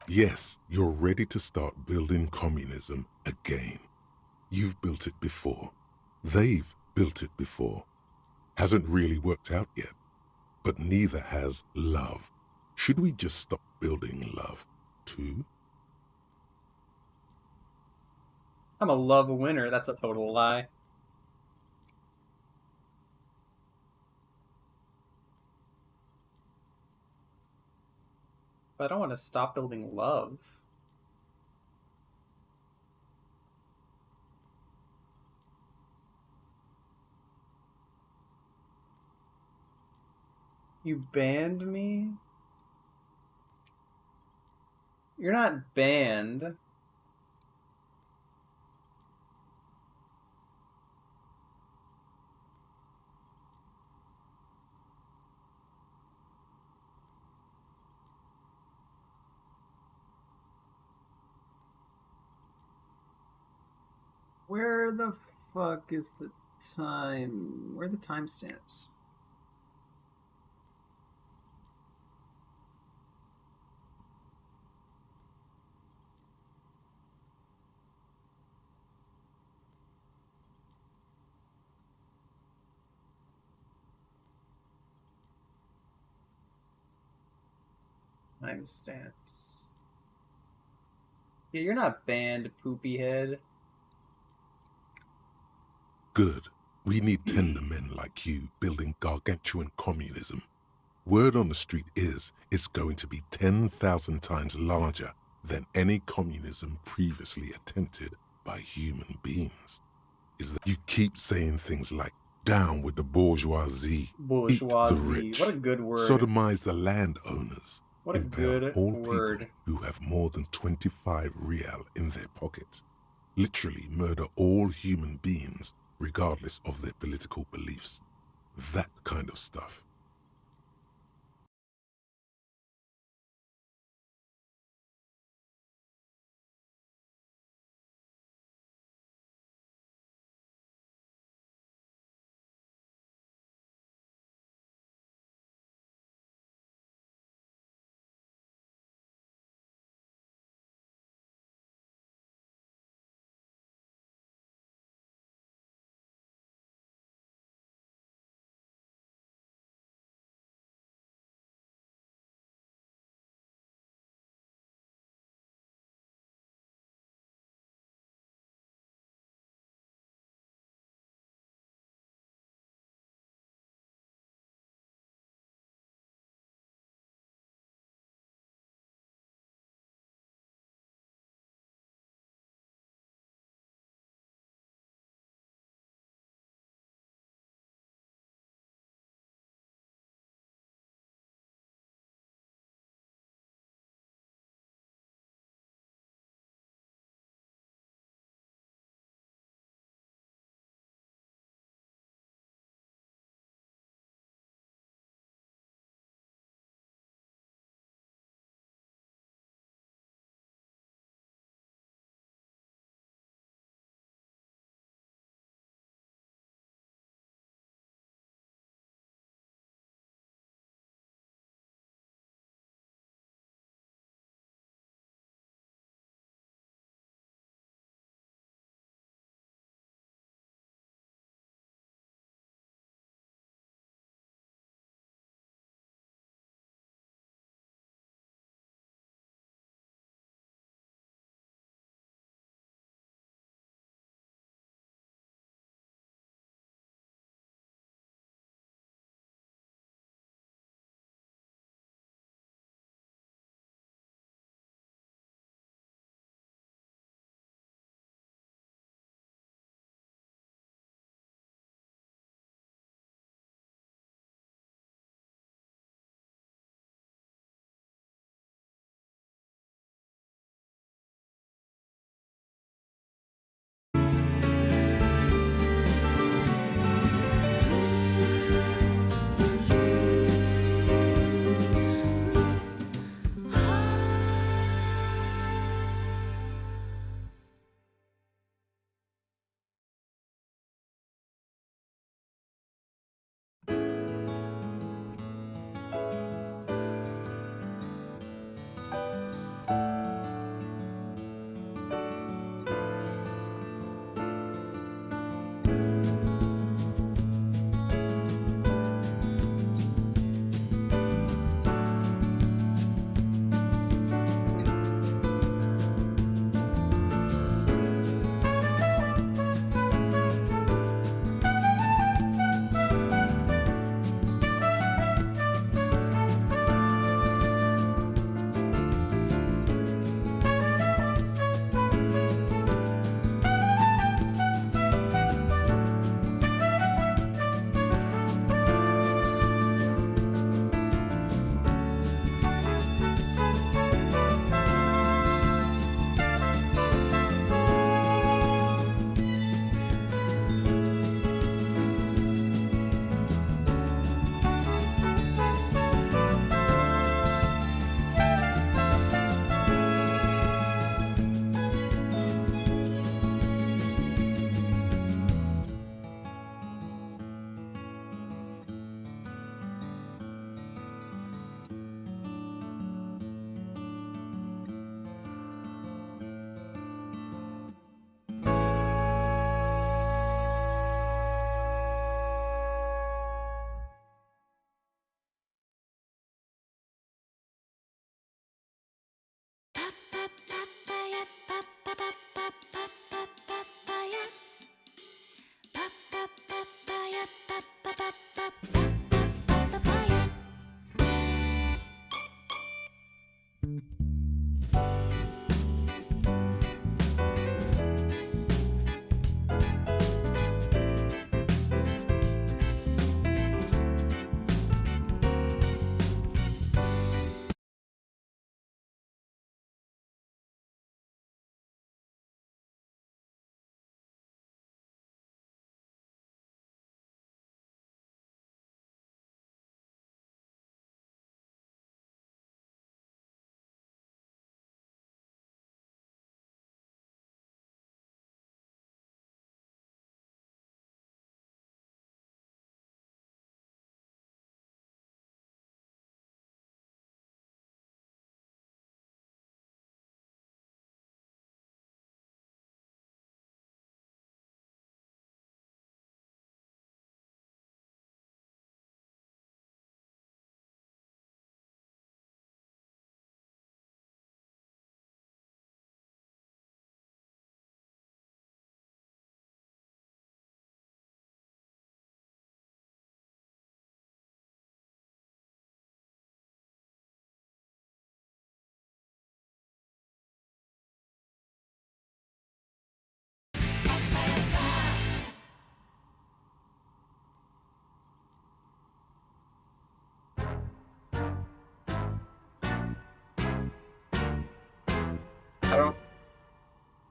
Yes, you're ready to start building communism again. You've built it before. They've built it before. Hasn't really worked out yet. but neither has love. Should we just stop building love, too? I'm a love winner. That's a total lie. But I don't want to stop building love. You banned me? You're not banned. Where the fuck is the time? Where are the timestamps? Timestamps. Yeah, you're not banned, poopy head. Good. We need tender men like you building gargantuan communism. Word on the street is it's going to be 10,000 times larger than any communism previously attempted by human beings. Is that you keep saying things like, down with the bourgeoisie, eat the rich, What a good word. sodomize the landowners, What a impale good all word. people who have more than 25 real in their pocket, literally murder all human beings regardless of their political beliefs. That kind of stuff.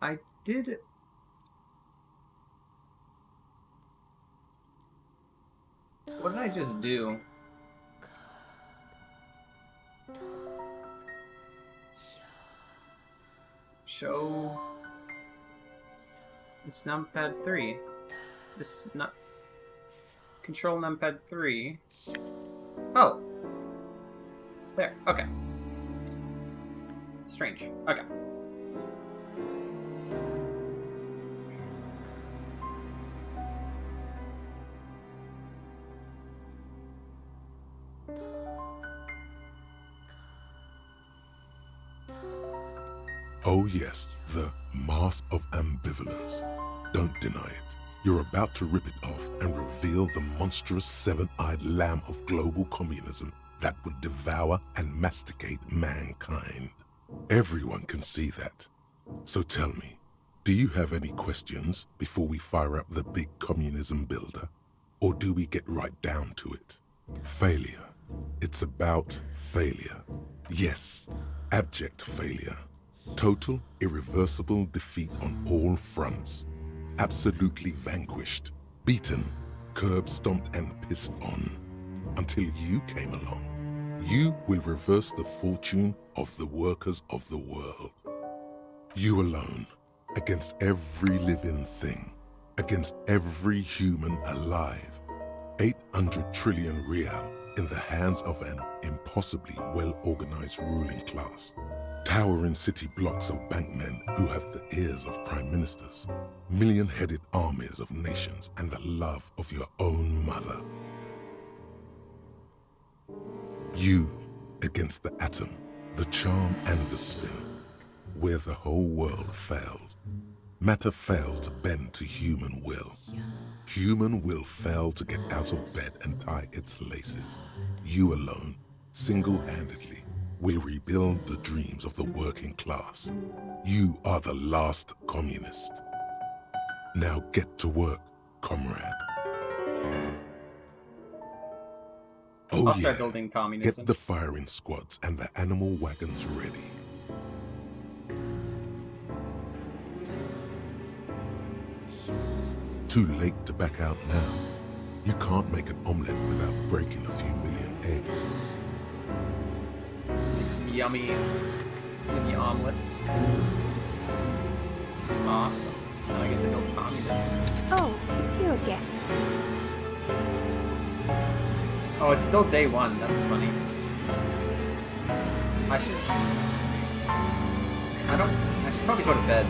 I did... What did I just do? Show... It's numpad 3. This not... Control numpad 3. Oh! There, okay. Strange. Okay. Oh yes, the Mask of Ambivalence. Don't deny it. You're about to rip it off and reveal the monstrous seven-eyed lamb of global communism that would devour and masticate mankind. Everyone can see that. So tell me, do you have any questions before we fire up the big communism builder? Or do we get right down to it? Failure. It's about failure. Yes, abject failure. Total, irreversible defeat on all fronts. Absolutely vanquished, beaten, curb-stomped and pissed on. Until you came along. You will reverse the fortune of the workers of the world. You alone, against every living thing, against every human alive. 800 trillion real in the hands of an impossibly well-organized ruling class. Towering city blocks of bankmen who have the ears of prime ministers. Million-headed armies of nations and the love of your own mother. You against the atom, the charm and the spin, where the whole world failed. Matter failed to bend to human will. Human will failed to get out of bed and tie its laces. You alone, single-handedly, will rebuild the dreams of the working class. You are the last communist. Now get to work, comrade. Oh I'll start building communism. Get the firing squads and the animal wagons ready. Too late to back out now. You can't make an omelette without breaking a few million eggs. Make some yummy omelets. Awesome. Now I get to build communism. Oh, it's you again. Oh, it's still day one. That's funny. I should probably go to bed.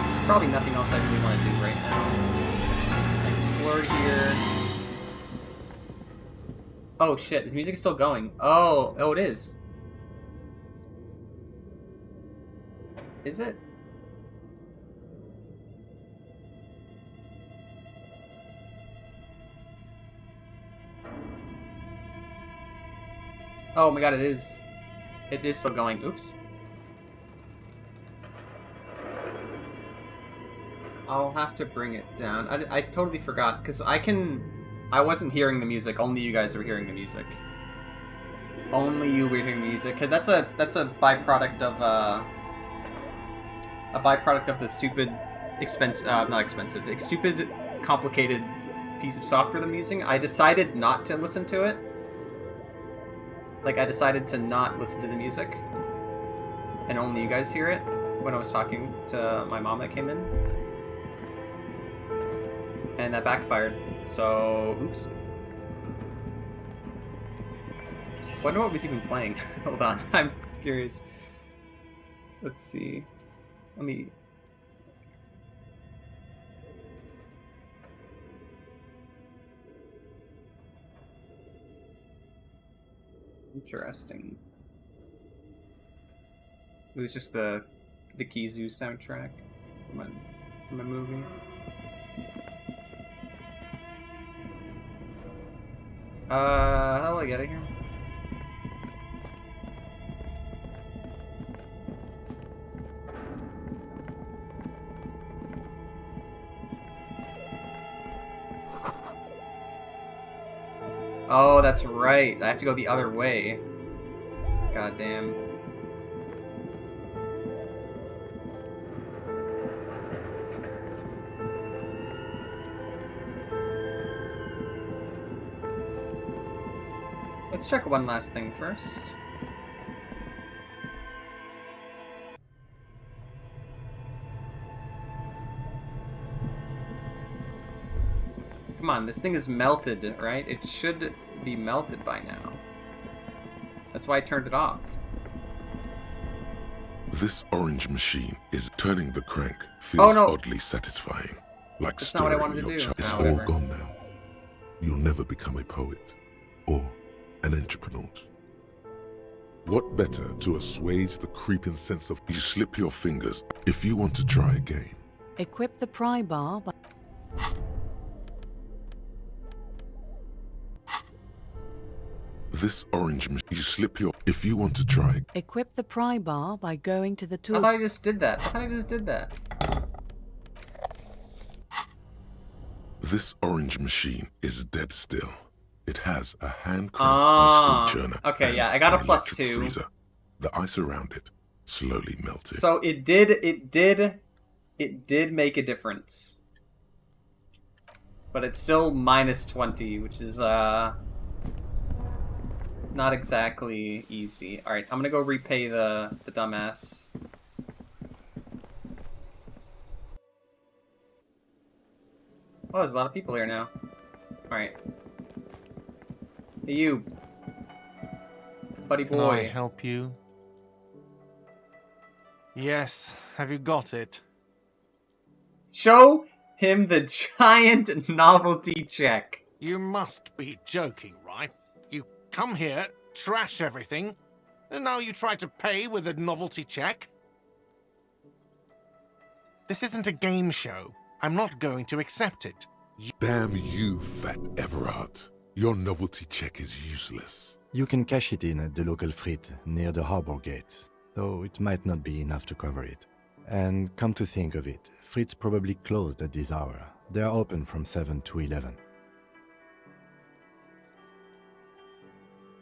There's probably nothing else I really want to do right now. I explored here. Oh shit, this music is still going. Oh, it is. Is it? Oh my god, it is. It is still going. Oops. I'll have to bring it down. I totally forgot, because I wasn't hearing the music, only you guys were hearing the music. Only you were hearing the music. That's a byproduct of the stupid stupid complicated piece of software that I'm using. I decided not to listen to it. Like, I decided to not listen to the music, and only you guys hear it when I was talking to my mom that came in. And that backfired, so, oops. Wonder what was even playing. Hold on, I'm curious. Let's see. Let me... Interesting. It was just the Kizu soundtrack from a movie. How do I get out of here? Oh, that's right. I have to go the other way. God damn. Let's check one last thing first. Come on, this thing is melted, right? It should be melted by now. That's why I turned it off. This orange machine is turning the crank feels no. oddly satisfying. Like That's not what I stirring wanted to your do. child. It's No, all whatever. gone now. You'll never become a poet or an entrepreneur. What better to assuage the creeping sense of you slip your fingers if you want to try again? Equip the pry bar by... This orange machine, you slip your if you want to try. Equip the pry bar by going to the I tools... thought I just did that. I thought I just did that. This orange machine is dead still. It has a hand crank ice cream churner. Okay, yeah, I and got a an plus electric 2. Freezer. The ice around it slowly melted. So it did make a difference. But it's still minus 20, which is not exactly easy. Alright, I'm gonna go repay the dumbass. Oh, there's a lot of people here now. Alright. Hey, you. Buddy Can I boy. help you? Yes, have you got it? Show him the giant novelty check. You must be joking, right? You come here, trash everything, and now you try to pay with a novelty check? This isn't a game show. I'm not going to accept it. Damn you, Fat Everard. Your novelty check is useless. You can cash it in at the local frit near the harbor gates, though it might not be enough to cover it. And come to think of it, Frit's probably closed at this hour. They are open from 7 to 11.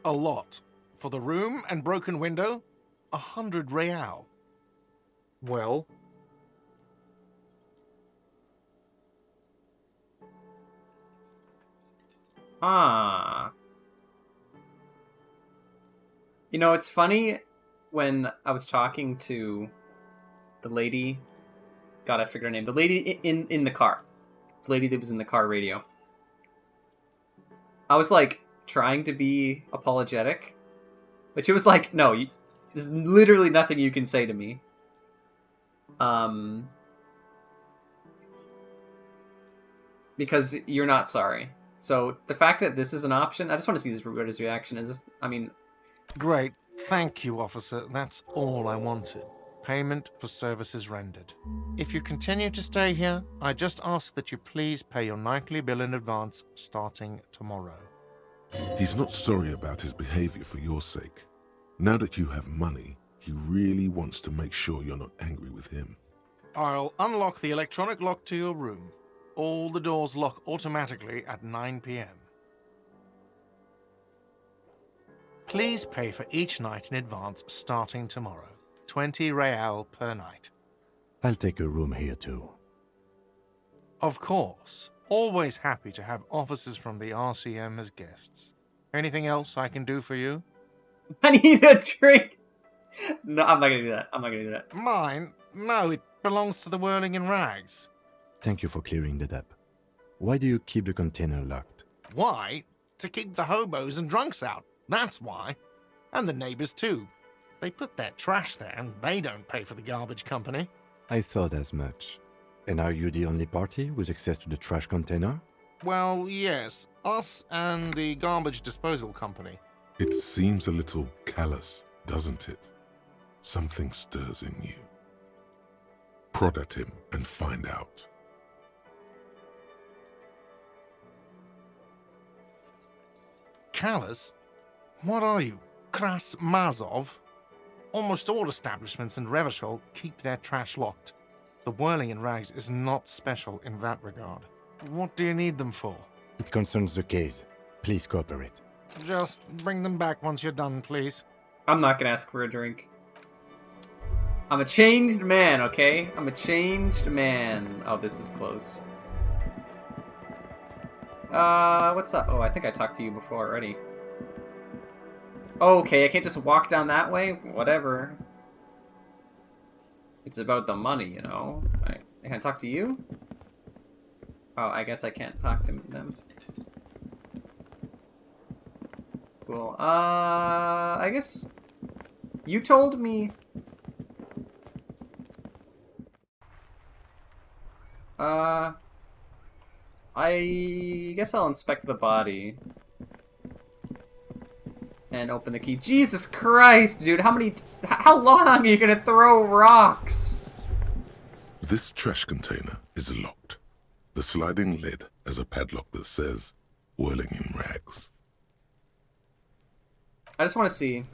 A lot. For the room and broken window, 100 real. Well, Ah. You know, it's funny when I was talking to the lady. God, I forget her name. The lady in the car. The lady that was in the car radio. I was like trying to be apologetic, but she was like, "No, there's literally nothing you can say to me." Because you're not sorry. So the fact that this is an option, I just want to see his reaction. Is this? I mean, great. Thank you, officer. That's all I wanted. Payment for services rendered. If you continue to stay here, I just ask that you please pay your nightly bill in advance starting tomorrow. He's not sorry about his behavior for your sake. Now that you have money, he really wants to make sure you're not angry with him. I'll unlock the electronic lock to your room. All the doors lock automatically at 9 p.m. Please pay for each night in advance starting tomorrow. 20 real per night. I'll take a room here too. Of course. Always happy to have officers from the RCM as guests. Anything else I can do for you? I need a drink. No, I'm not gonna do that. I'm not gonna do that. Mine? No, it belongs to the Whirling in Rags. Thank you for clearing that up. Why do you keep the container locked? Why? To keep the hobos and drunks out. That's why. And the neighbors too. They put their trash there and they don't pay for the garbage company. I thought as much. And are you the only party with access to the trash container? Well, yes. Us and the garbage disposal company. It seems a little callous, doesn't it? Something stirs in you. Prod at him and find out. Callous? What are you, Kras Mazov? Almost all establishments in Revachol keep their trash locked. The Whirling in Rags is not special in that regard. What do you need them for? It concerns the case. Please cooperate. Just bring them back once you're done, please. I'm not gonna ask for a drink. I'm a changed man, okay? I'm a changed man. Oh, this is closed. What's up? Oh, I think I talked to you before already. Okay, I can't just walk down that way? Whatever. It's about the money, you know? Can I talk to you? Oh, I guess I can't talk to them. Cool. I guess you told me. I guess I'll inspect the body and open the key. Jesus Christ, dude! How long are you gonna throw rocks? This trash container is locked. The sliding lid has a padlock that says, "Whirling in rags." I just want to see.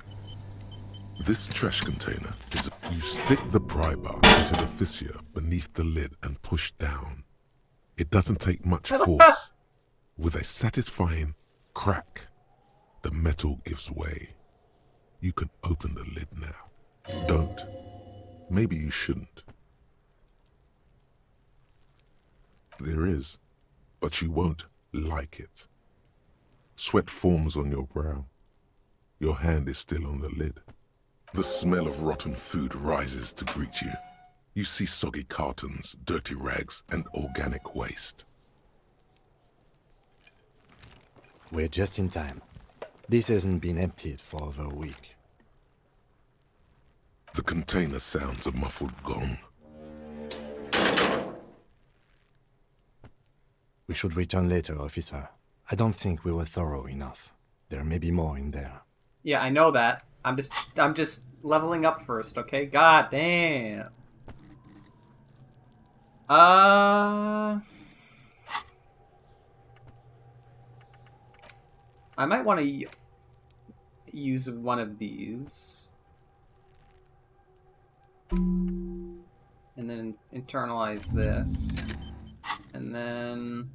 This trash container is... You stick the pry bar into the fissure beneath the lid and push down. It doesn't take much force. With a satisfying crack, the metal gives way. You can open the lid now. Don't. Maybe you shouldn't. There is, but you won't like it. Sweat forms on your brow. Your hand is still on the lid. The smell of rotten food rises to greet you. You see soggy cartons, dirty rags, and organic waste. We're just in time. This hasn't been emptied for over a week. The container sounds a muffled gong. We should return later, officer. I don't think we were thorough enough. There may be more in there. Yeah, I know that. I'm just leveling up first, okay? God damn. I might want to use one of these. And then internalize this. And then...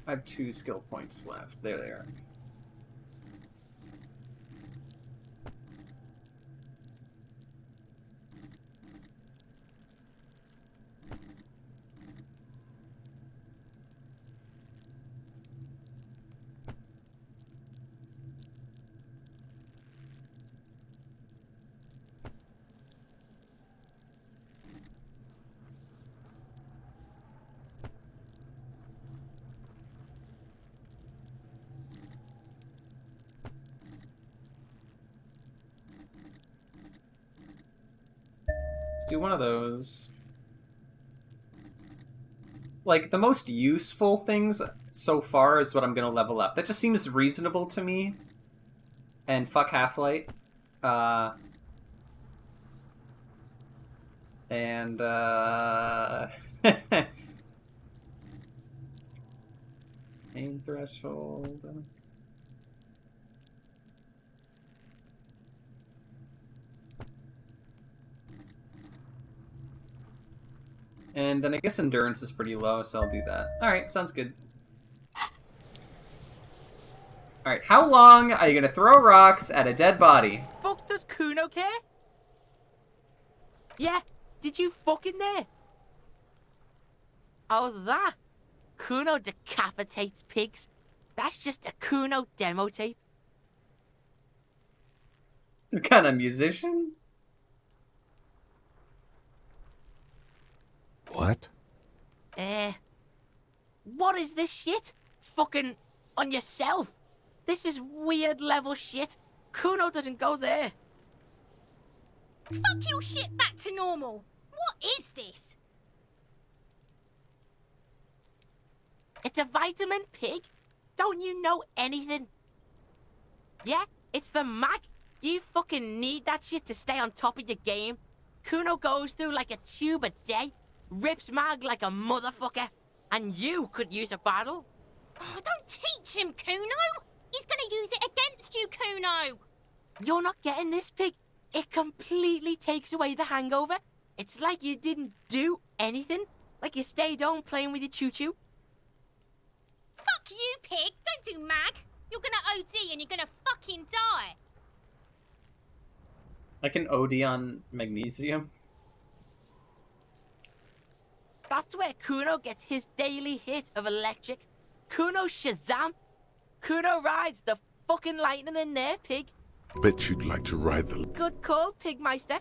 I have 2 skill points left. There they are. Let's do one of those. Like, the most useful things so far is what I'm gonna level up. That just seems reasonable to me. And fuck Half-Light. Aim threshold. And then I guess endurance is pretty low, so I'll do that. Alright, sounds good. Alright, how long are you gonna throw rocks at a dead body? Fuck does Kuno care? Yeah, did you fucking there? Oh, that? Kuno decapitates pigs. That's just a Kuno demo tape. Some kind of musician? What? What is this shit? Fucking on yourself. This is weird level shit. Kuno doesn't go there. Fuck your shit back to normal. What is this? It's a vitamin pig. Don't you know anything? Yeah, it's the mag. You fucking need that shit to stay on top of your game. Kuno goes through like a tube a day. Rips mag like a motherfucker. And you could use a battle. Oh, don't teach him, Kuno. He's gonna use it against you, Kuno. You're not getting this, pig. It completely takes away the hangover. It's like you didn't do anything. Like you stayed home playing with your choo-choo. Fuck you, pig! Don't do mag! You're gonna OD and you're gonna fucking die! I can OD on magnesium. That's where Kuno gets his daily hit of electric. Kuno Shazam! Kuno rides the fucking lightning in there, pig. Bet you'd like to ride the... Good call, Pigmeister.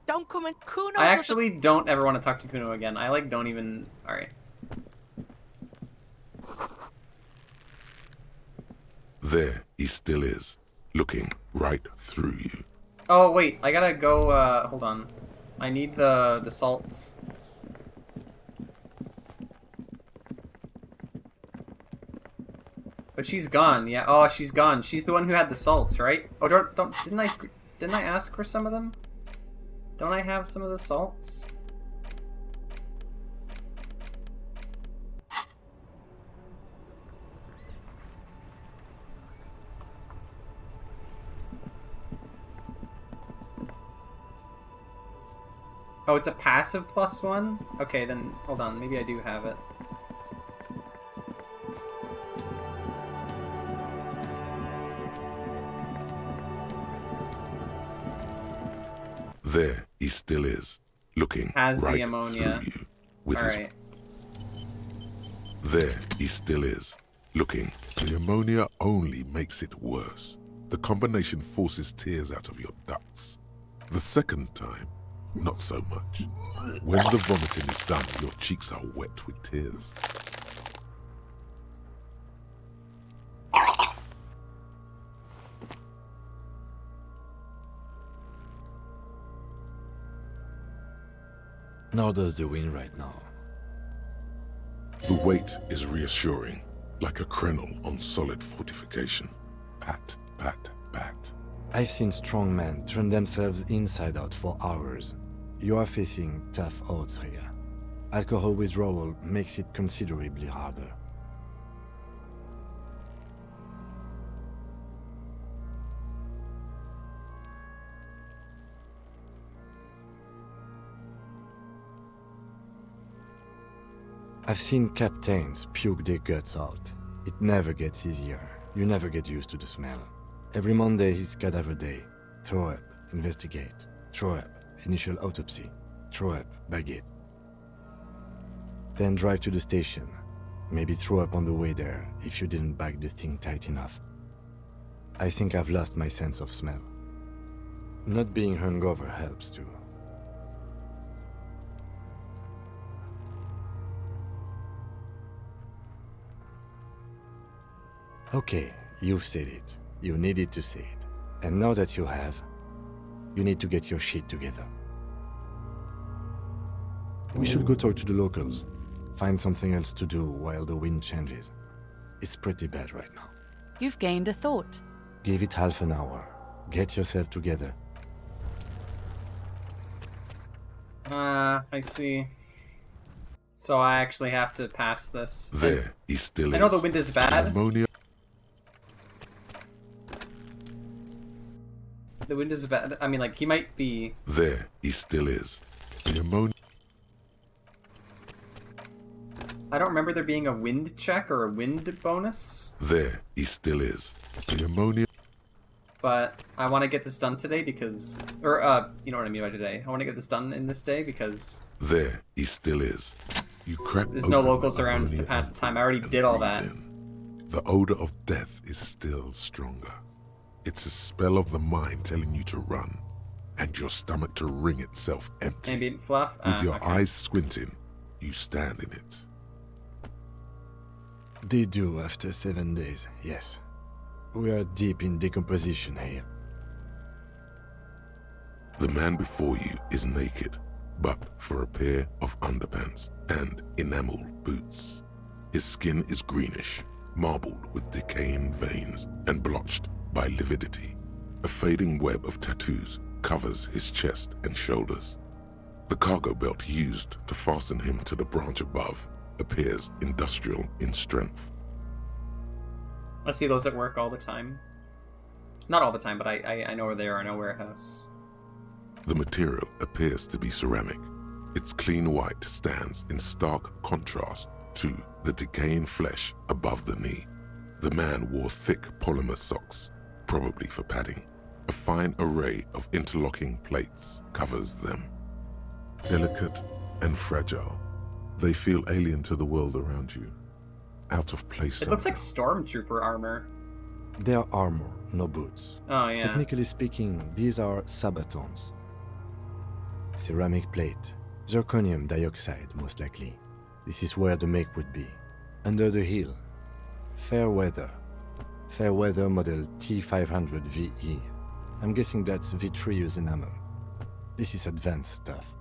Don't come in Kuno... I actually don't ever want to talk to Kuno again. I, like, don't even... Alright. There he still is, looking right through you. Oh, wait. I gotta go, hold on. I need the salts. But she's gone, yeah. Oh, she's gone. She's the one who had the salts, right? Oh, didn't I ask for some of them? Don't I have some of the salts? Oh, it's a passive +1? Okay, then, hold on. Maybe I do have it. There he still is, looking Has right the ammonia. through you. With All his... right. There he still is, looking. The ammonia only makes it worse. The combination forces tears out of your ducts. The second time, not so much. When the vomiting is done, your cheeks are wet with tears. Nor does the wind right now. The weight is reassuring, like a crenel on solid fortification. Pat, pat, pat. I've seen strong men turn themselves inside out for hours. You are facing tough odds here. Alcohol withdrawal makes it considerably harder. I've seen captains puke their guts out. It never gets easier. You never get used to the smell. Every Monday is cadaver day. Throw up, investigate. Throw up, initial autopsy. Throw up, bag it. Then drive to the station. Maybe throw up on the way there if you didn't bag the thing tight enough. I think I've lost my sense of smell. Not being hungover helps too. Okay, you've said it. You needed to say it. And now that you have, you need to get your shit together. We should go talk to the locals. Find something else to do while the wind changes. It's pretty bad right now. You've gained a thought. Give it half an hour. Get yourself together. I see. So I actually have to pass this. There he still is. I know the wind is bad. Ammonia. The wind is bad. I mean, like, he might be... There he still is. The ammonia. I don't remember there being a wind check or a wind bonus. There he still is. The ammonia. But I want to get this done today because... Or, you know what I mean by today. I want to get this done in this day because... There he still is. You crack. There's no open locals the around to ammonia pass the time. I and already did all breathe that. in. The odor of death is still stronger. It's a spell of the mind telling you to run, and your stomach to wring itself empty. Ambient fluff? With your okay. eyes squinting, you stand in it. They do after 7 days, yes. We are deep in decomposition here. The man before you is naked, but for a pair of underpants and enamel boots. His skin is greenish, marbled with decaying veins and blotched by lividity. A fading web of tattoos covers his chest and shoulders. The cargo belt used to fasten him to the branch above appears industrial in strength. I see those at work all the time. Not all the time, but I know where they are in a warehouse. The material appears to be ceramic, Its clean white stands in stark contrast to the decaying flesh above the knee. The man wore thick polymer socks, probably for padding. A fine array of interlocking plates covers them. Delicate and fragile, they feel alien to the world around you. Out of place. It looks like stormtrooper armor. They're armor, no boots. Oh, yeah. Technically speaking, these are sabatons. Ceramic plate. Zirconium dioxide, most likely. This is where the make would be. Under the heel. Fair weather. Fair weather model T500 VE. I'm guessing that's vitreous enamel. This is advanced stuff.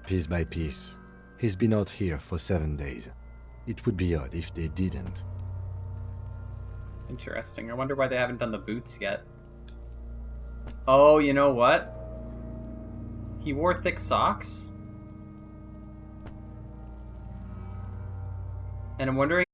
Piece by piece. He's been out here for 7 days. It would be odd if they didn't. Interesting. I wonder why they haven't done the boots yet. Oh, you know what? He wore thick socks? And I'm wondering